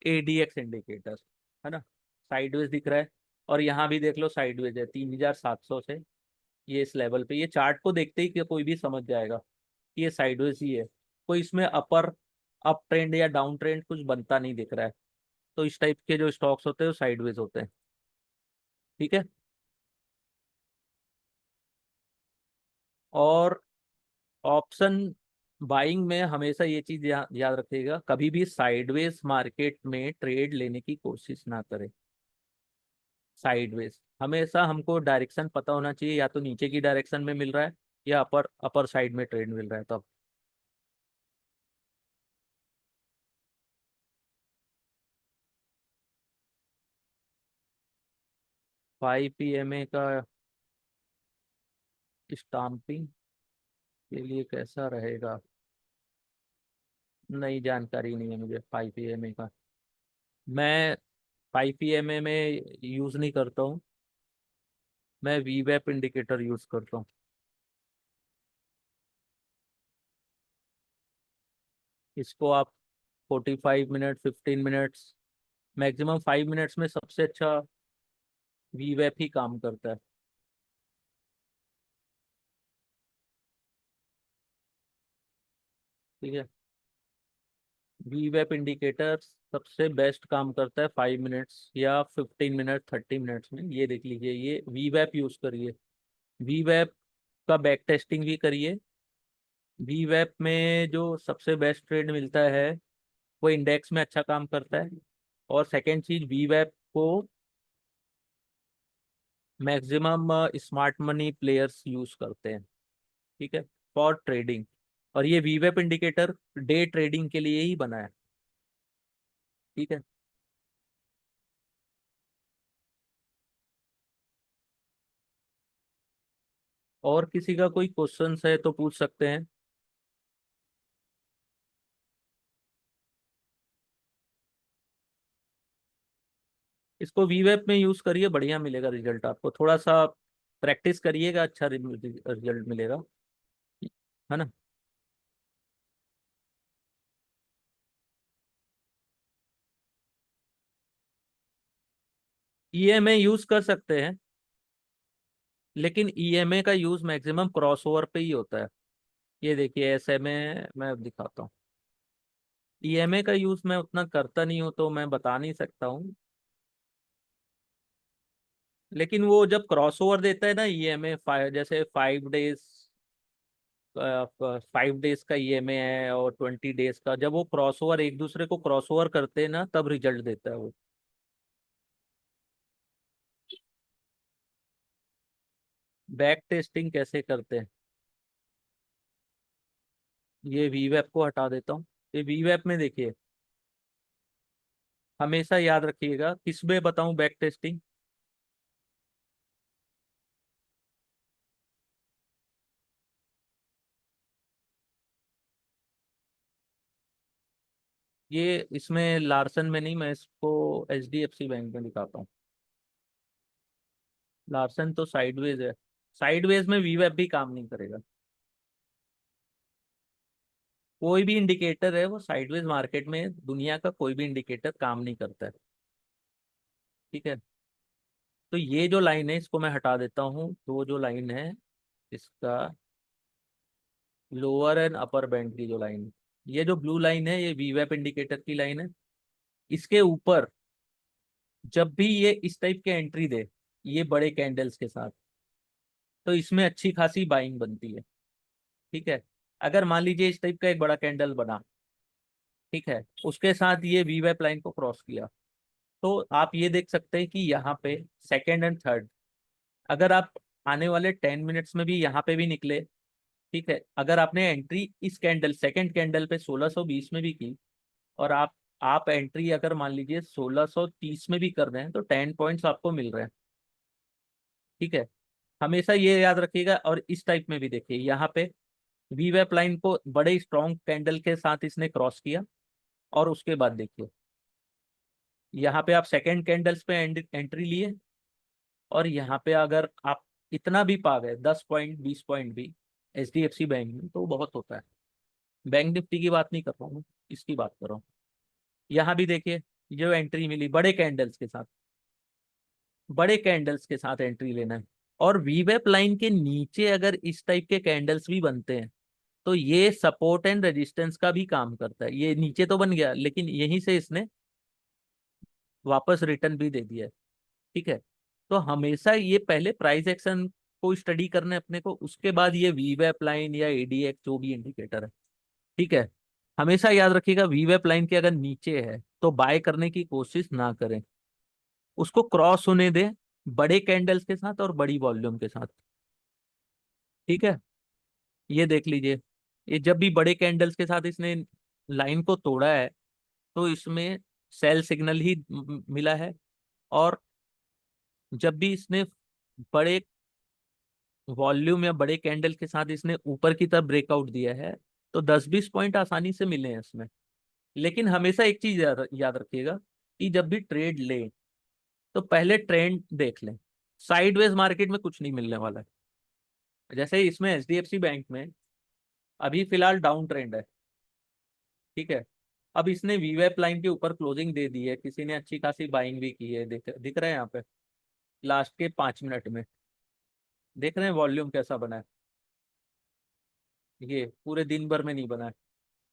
एडीएक्स इंडिकेटर, है ना, साइडवेज दिख रहा है। और यहाँ भी देख लो साइडवेज है 3700 से, ये इस लेवल पे, ये चार्ट को देखते ही कि कोई भी समझ जाएगा कि ये साइडवेज ही है, कोई इसमें अपर अप ट्रेंड या डाउन ट्रेंड कुछ बनता नहीं दिख रहा है। तो इस टाइप के जो स्टॉक्स होते हैं वो साइडवेज होते हैं। ठीक है, और ऑप्शन बाइंग में हमेशा ये चीज याद रखिएगा, कभी भी साइडवेज मार्केट में ट्रेड लेने की कोशिश ना करें। साइडवेज हमेशा हमको डायरेक्शन पता होना चाहिए, या तो नीचे की डायरेक्शन में मिल रहा है या अपर अपर साइड में ट्रेड मिल रहा है तब। 5 PMA का स्टाम्पिंग के लिए कैसा रहेगा, नई जानकारी नहीं है मुझे 5 PMA का। मैं 5 PMA में यूज नहीं करता हूँ, मैं वीवेप इंडिकेटर यूज करता हूँ। इसको आप 45 मिनट, 15 मिनट्स, मैक्सिमम 5 मिनट्स में सबसे अच्छा वीवेप ही काम करता है। ठीक है, वीवेप इंडिकेटर सबसे बेस्ट काम करता है 5 मिनट्स या 15 मिनट, 30 मिनट्स में। ये देख लीजिए, ये वीवेप यूज करिए, वीवेप का बैक टेस्टिंग भी करिए। वीवेप में जो सबसे बेस्ट ट्रेड मिलता है वो इंडेक्स में अच्छा काम करता है। और सेकेंड चीज, वीवेप को maximum smart money players use करते हैं, ठीक है, फॉर ट्रेडिंग। और ये वीवेप इंडिकेटर डे ट्रेडिंग के लिए ही बना है। ठीक है। और किसी का कोई क्वेश्चन है तो पूछ सकते हैं। इसको वीवेप में यूज करिए, बढ़िया मिलेगा रिजल्ट आपको। थोड़ा सा प्रैक्टिस करिएगा, अच्छा रिजल्ट मिलेगा, है ना। ईएमए यूज कर सकते हैं, लेकिन ईएमए का यूज मैक्सिमम क्रॉसओवर पे ही होता है। ये देखिए, ऐसे में मैं अब दिखाता हूँ। ईएमए का यूज मैं उतना करता नहीं हूँ, तो मैं बता नहीं सकता हूँ। लेकिन वो जब क्रॉसओवर देता है ना ईएमए, जैसे 5 डेज, 5 डेज का ईएमए है और 20 डेज का, जब वो क्रॉसओवर एक दूसरे को क्रॉसओवर करते हैं ना, तब रिजल्ट देता है वो। बैक टेस्टिंग कैसे करते हैं, ये वीवेप को हटा देता हूँ। ये वीवेप में देखिए, हमेशा याद रखिएगा, किस में बताऊं बैक टेस्टिंग। ये इसमें लार्सन में नहीं, मैं इसको एचडीएफसी बैंक में दिखाता हूँ। लार्सन तो साइडवेज है, साइडवेज में वीवेप भी काम नहीं करेगा। कोई भी इंडिकेटर है वो साइडवेज मार्केट में, दुनिया का कोई भी इंडिकेटर काम नहीं करता है। ठीक है। तो ये जो लाइन है इसको मैं हटा देता हूँ। तो जो लाइन है इसका लोअर एंड अपर बैंड की जो लाइन है, ये जो ब्लू लाइन है ये वीवेप इंडिकेटर की लाइन है। इसके ऊपर जब भी ये इस टाइप के एंट्री दे, ये बड़े कैंडल्स के साथ, तो इसमें अच्छी खासी बाइंग बनती है। ठीक है। अगर मान लीजिए इस टाइप का एक बड़ा कैंडल बना, ठीक है, उसके साथ ये वीवेप लाइन को क्रॉस किया, तो आप ये देख सकते हैं कि यहाँ पे सेकेंड एंड थर्ड, अगर आप आने वाले 10 मिनट्स में भी यहाँ पे भी निकले, ठीक है, अगर आपने एंट्री इस कैंडल सेकेंड कैंडल पे 1620 में भी की, और आप एंट्री अगर मान लीजिए 1630 में भी कर रहे हैं, तो 10 पॉइंट्स आपको मिल रहे हैं। ठीक है। हमेशा ये याद रखिएगा। और इस टाइप में भी देखिए, यहाँ पे वीवेप लाइन को बड़े स्ट्रॉन्ग कैंडल के साथ इसने क्रॉस किया, और उसके बाद देखिए यहाँ पे आप सेकेंड कैंडल्स पे एंट्री लिए, और यहाँ पे अगर आप इतना भी पा गए, 10 पॉइंट 20 पॉइंट भी एचडीएफसी बैंक में, तो बहुत होता है। बैंक निफ्टी की बात नहीं कर रहा हूँ, इसकी बात कर रहा हूँ। यहाँ भी देखिए, जो एंट्री मिली बड़े कैंडल्स के साथ, बड़े कैंडल्स के साथ एंट्री लेना है। और वीवेप लाइन के नीचे अगर इस टाइप के कैंडल्स भी बनते हैं, तो ये सपोर्ट एंड रेजिस्टेंस का भी काम करता है। ये नीचे तो बन गया, लेकिन यहीं से इसने वापस रिटर्न भी दे दिया है। ठीक है। तो हमेशा ये पहले प्राइस एक्शन को स्टडी करना है अपने को, उसके बाद ये वीवेप लाइन या एडीएक्स जो भी इंडिकेटर है। ठीक है। हमेशा याद रखिएगा, वीवेप लाइन के अगर नीचे है तो बाय करने की कोशिश ना करें, उसको क्रॉस होने दें, बड़े कैंडल्स के साथ और बड़ी वॉल्यूम के साथ। ठीक है। ये देख लीजिए, ये जब भी बड़े कैंडल्स के साथ इसने लाइन को तोड़ा है, तो इसमें सेल सिग्नल ही मिला है। और जब भी इसने बड़े वॉल्यूम या बड़े कैंडल के साथ इसने ऊपर की तरफ ब्रेकआउट दिया है, तो 10-20 पॉइंट आसानी से मिले हैं इसमें। लेकिन हमेशा एक चीज याद रखिएगा, कि जब भी ट्रेड लें तो पहले ट्रेंड देख लें। साइडवेज मार्केट में कुछ नहीं मिलने वाला है। जैसे इसमें एचडीएफसी बैंक में अभी फिलहाल डाउन ट्रेंड है। ठीक है। अब इसने वीवेप लाइन के ऊपर क्लोजिंग दे दी है, किसी ने अच्छी खासी बाइंग भी की है, दिख रहा है यहाँ पे लास्ट के 5 मिनट में। देख रहे हैं वॉल्यूम कैसा बना है? ये पूरे दिन भर में नहीं बना है।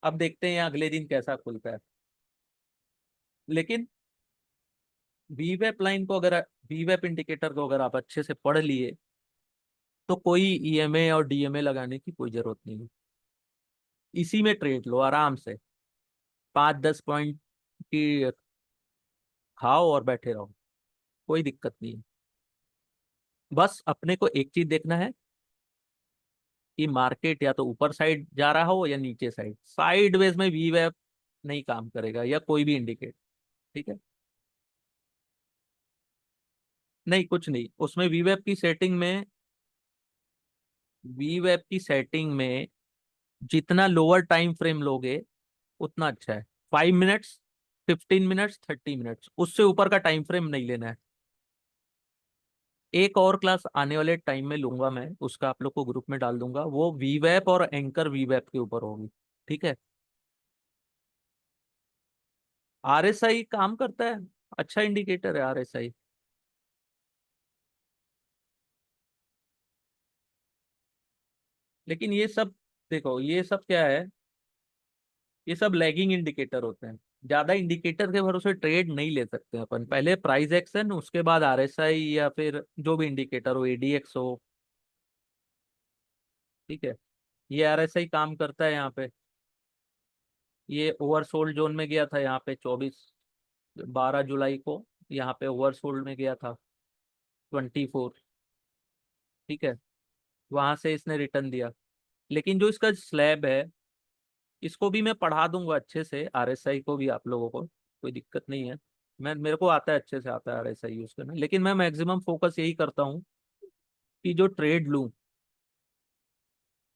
अब देखते हैं अगले दिन कैसा खुलता है। लेकिन वीवेप लाइन को अगर, वीवेप इंडिकेटर को अगर आप अच्छे से पढ़ लिए तो कोई ईएमए और डीएमए लगाने की कोई जरूरत नहीं है। इसी में ट्रेड लो आराम से, 5-10 पॉइंट की खाओ और बैठे रहो, कोई दिक्कत नहीं है। बस अपने को एक चीज देखना है कि मार्केट या तो ऊपर साइड जा रहा हो या नीचे साइड। साइडवेज में वीवेप नहीं काम करेगा, या कोई भी इंडिकेटर। ठीक है। नहीं, कुछ नहीं उसमें वीवेप की सेटिंग में जितना लोअर टाइम फ्रेम लोगे उतना अच्छा है। 5 मिनट्स, 15 मिनट्स, 30 मिनट्स, उससे ऊपर का टाइम फ्रेम नहीं लेना है। एक और क्लास आने वाले टाइम में लूंगा मैं, उसका आप लोग को ग्रुप में डाल दूंगा, वो वीवेप और एंकर वीवेप के ऊपर होगी। ठीक है। आरएसआई काम करता है, अच्छा इंडिकेटर है आरएसआई। लेकिन ये सब, देखो ये सब क्या है, ये सब लैगिंग इंडिकेटर होते हैं। ज्यादा इंडिकेटर के भरोसे ट्रेड नहीं ले सकते अपन। पहले प्राइस एक्शन, उसके बाद आरएसआई, या फिर जो भी इंडिकेटर हो, एडीएक्स हो। ठीक है। ये आरएसआई काम करता है यहाँ पे। ये ओवरसोल्ड जोन में गया था यहाँ पे 12 जुलाई को, यहाँ पे ओवरसोल्ड में गया था 24। ठीक है। वहां से इसने रिटर्न दिया। लेकिन जो इसका स्लैब है, इसको भी मैं पढ़ा दूंगा अच्छे से, आरएसआई को भी आप लोगों को, कोई दिक्कत नहीं है। मेरे को आता है, अच्छे से आता है आरएसआई यूज करना। लेकिन मैं मैक्सिमम फोकस यही करता हूँ कि जो ट्रेड लूँ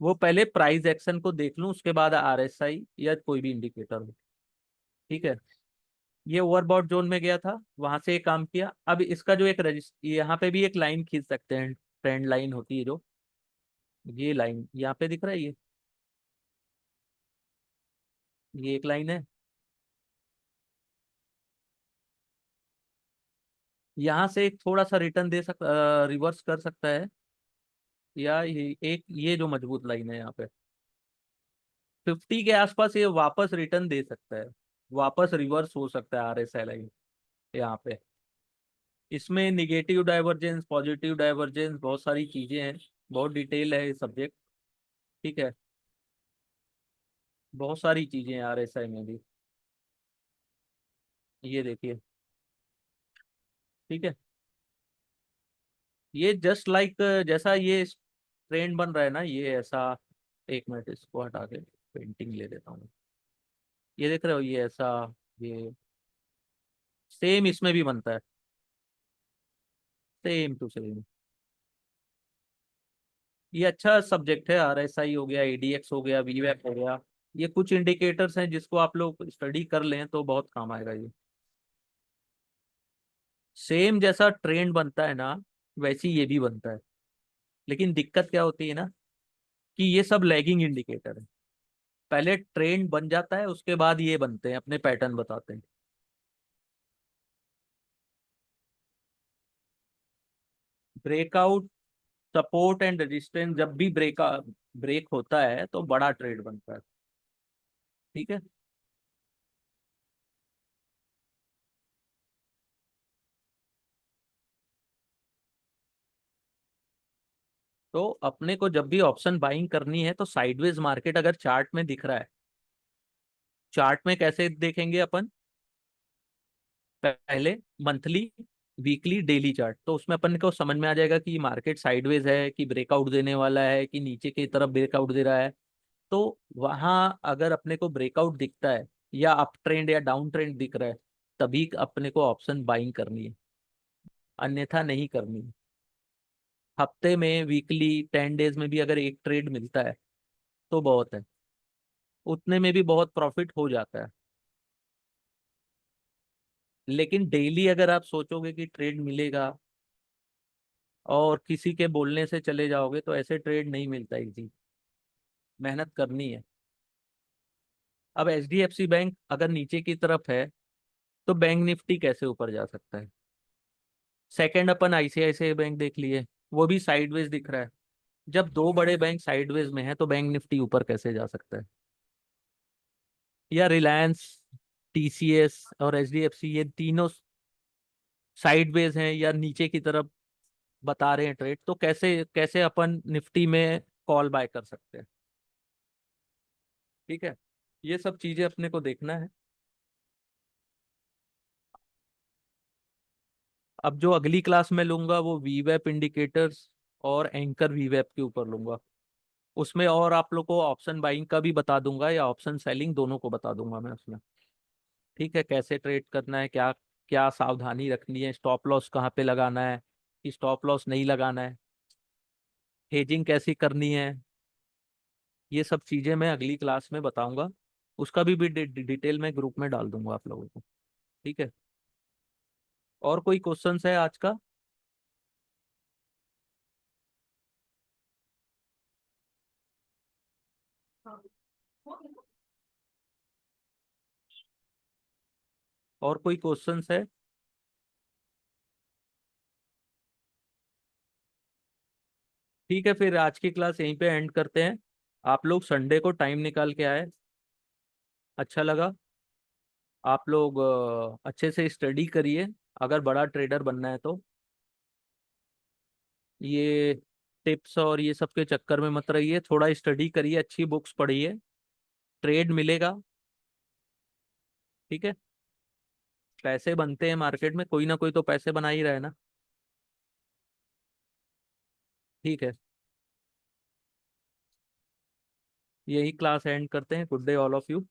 वो पहले प्राइस एक्शन को देख लूँ, उसके बाद आरएसआई या कोई भी इंडिकेटर हो। ठीक है। ये ओवरबॉट जोन में गया था, वहां से ये काम किया। अब इसका जो एक रजिस्टर, यहाँ पे भी एक लाइन खींच सकते हैं, ट्रेंड लाइन होती है जो, ये लाइन यहाँ पे दिख रहा है, ये एक लाइन है। यहाँ से एक थोड़ा सा रिटर्न दे सकता, रिवर्स कर सकता है, या ये जो मजबूत लाइन है यहाँ पे 50 के आसपास, ये वापस रिटर्न दे सकता है, वापस रिवर्स हो सकता है आरएसआई लाइन यहाँ पे। इसमें निगेटिव डाइवर्जेंस, पॉजिटिव डाइवर्जेंस, बहुत सारी चीजें हैं, बहुत डिटेल है ये सब्जेक्ट। ठीक है। बहुत सारी चीजें हैं आरएसआई में भी। ये देखिए। ठीक है। ये जस्ट लाइक, जैसा ये ट्रेंड बन रहा है ना, ये ऐसा, एक मिनट इसको हटा के पेंटिंग ले लेता हूँ। ये देख रहे हो, ये ऐसा, ये सेम इसमें भी बनता है, सेम टू सेम। ये अच्छा सब्जेक्ट है, आरएसआई हो गया, एडीएक्स हो गया, वीवैप हो गया। ये कुछ इंडिकेटर्स हैं जिसको आप लोग स्टडी कर लें तो बहुत काम आएगा ये। सेम जैसा ट्रेंड बनता है ना, वैसे ही ये भी बनता है। लेकिन दिक्कत क्या होती है ना, कि ये सब लैगिंग इंडिकेटर है। पहले ट्रेंड बन जाता है, उसके बाद ये बनते हैं, अपने पैटर्न बताते हैं। ब्रेकआउट, सपोर्ट एंड रेजिस्टेंस, जब भी ब्रेक होता है तो बड़ा ट्रेड बनता है। ठीक है। तो अपने को जब भी ऑप्शन बाइंग करनी है तो साइडवेज मार्केट अगर चार्ट में दिख रहा है, चार्ट में कैसे देखेंगे अपन? पहले मंथली, वीकली, डेली चार्ट, तो उसमें अपन को समझ में आ जाएगा कि मार्केट साइडवेज है कि ब्रेकआउट देने वाला है कि नीचे की तरफ ब्रेकआउट दे रहा है। तो वहां अगर अपने को ब्रेकआउट दिखता है, या अप ट्रेंड या डाउन ट्रेंड दिख रहा है, तभी अपने को ऑप्शन बाइंग करनी है, अन्यथा नहीं करनी है। हफ्ते में, वीकली, 10 डेज में भी अगर एक ट्रेड मिलता है तो बहुत है, उतने में भी बहुत प्रॉफिट हो जाता है। लेकिन डेली अगर आप सोचोगे कि ट्रेड मिलेगा और किसी के बोलने से चले जाओगे, तो ऐसे ट्रेड नहीं मिलता इजी, मेहनत करनी है। अब एचडीएफसी बैंक अगर नीचे की तरफ है तो बैंक निफ्टी कैसे ऊपर जा सकता है? सेकंड अपन आईसीआईसीआई बैंक देख लिए, वो भी साइडवेज दिख रहा है। जब दो बड़े बैंक साइडवेज में है तो बैंक निफ्टी ऊपर कैसे जा सकता है? या रिलायंस, टीसीएस और एचडीएफसी, ये तीनों साइडवेज हैं या नीचे की तरफ बता रहे हैं ट्रेड, तो कैसे कैसे अपन निफ्टी में कॉल बाय कर सकते हैं? ठीक है, ये सब चीजें अपने को देखना है। अब जो अगली क्लास में लूंगा वो वीवेप इंडिकेटर्स और एंकर वीवेप के ऊपर लूंगा। उसमें और आप लोग को ऑप्शन बाइंग का भी बता दूंगा या ऑप्शन सेलिंग, दोनों को बता दूंगा मैं उसमें। ठीक है, कैसे ट्रेड करना है, क्या क्या सावधानी रखनी है, स्टॉप लॉस कहाँ पे लगाना है कि स्टॉप लॉस नहीं लगाना है, हेजिंग कैसी करनी है, ये सब चीजें मैं अगली क्लास में बताऊंगा। उसका भी डिटेल में ग्रुप में डाल दूंगा आप लोगों को। ठीक है, और कोई क्वेश्चंस है आज का? और कोई क्वेश्चंस है? ठीक है, फिर आज की क्लास यहीं पे एंड करते हैं। आप लोग संडे को टाइम निकाल के आए, अच्छा लगा। आप लोग अच्छे से स्टडी करिए, अगर बड़ा ट्रेडर बनना है तो। ये टिप्स और ये सब के चक्कर में मत रहिए, थोड़ा स्टडी करिए, अच्छी बुक्स पढ़िए, ट्रेड मिलेगा। ठीक है, पैसे बनते हैं मार्केट में, कोई ना कोई तो पैसे बना ही रहा है ना। ठीक है, यही क्लास एंड करते हैं। Good day all of you.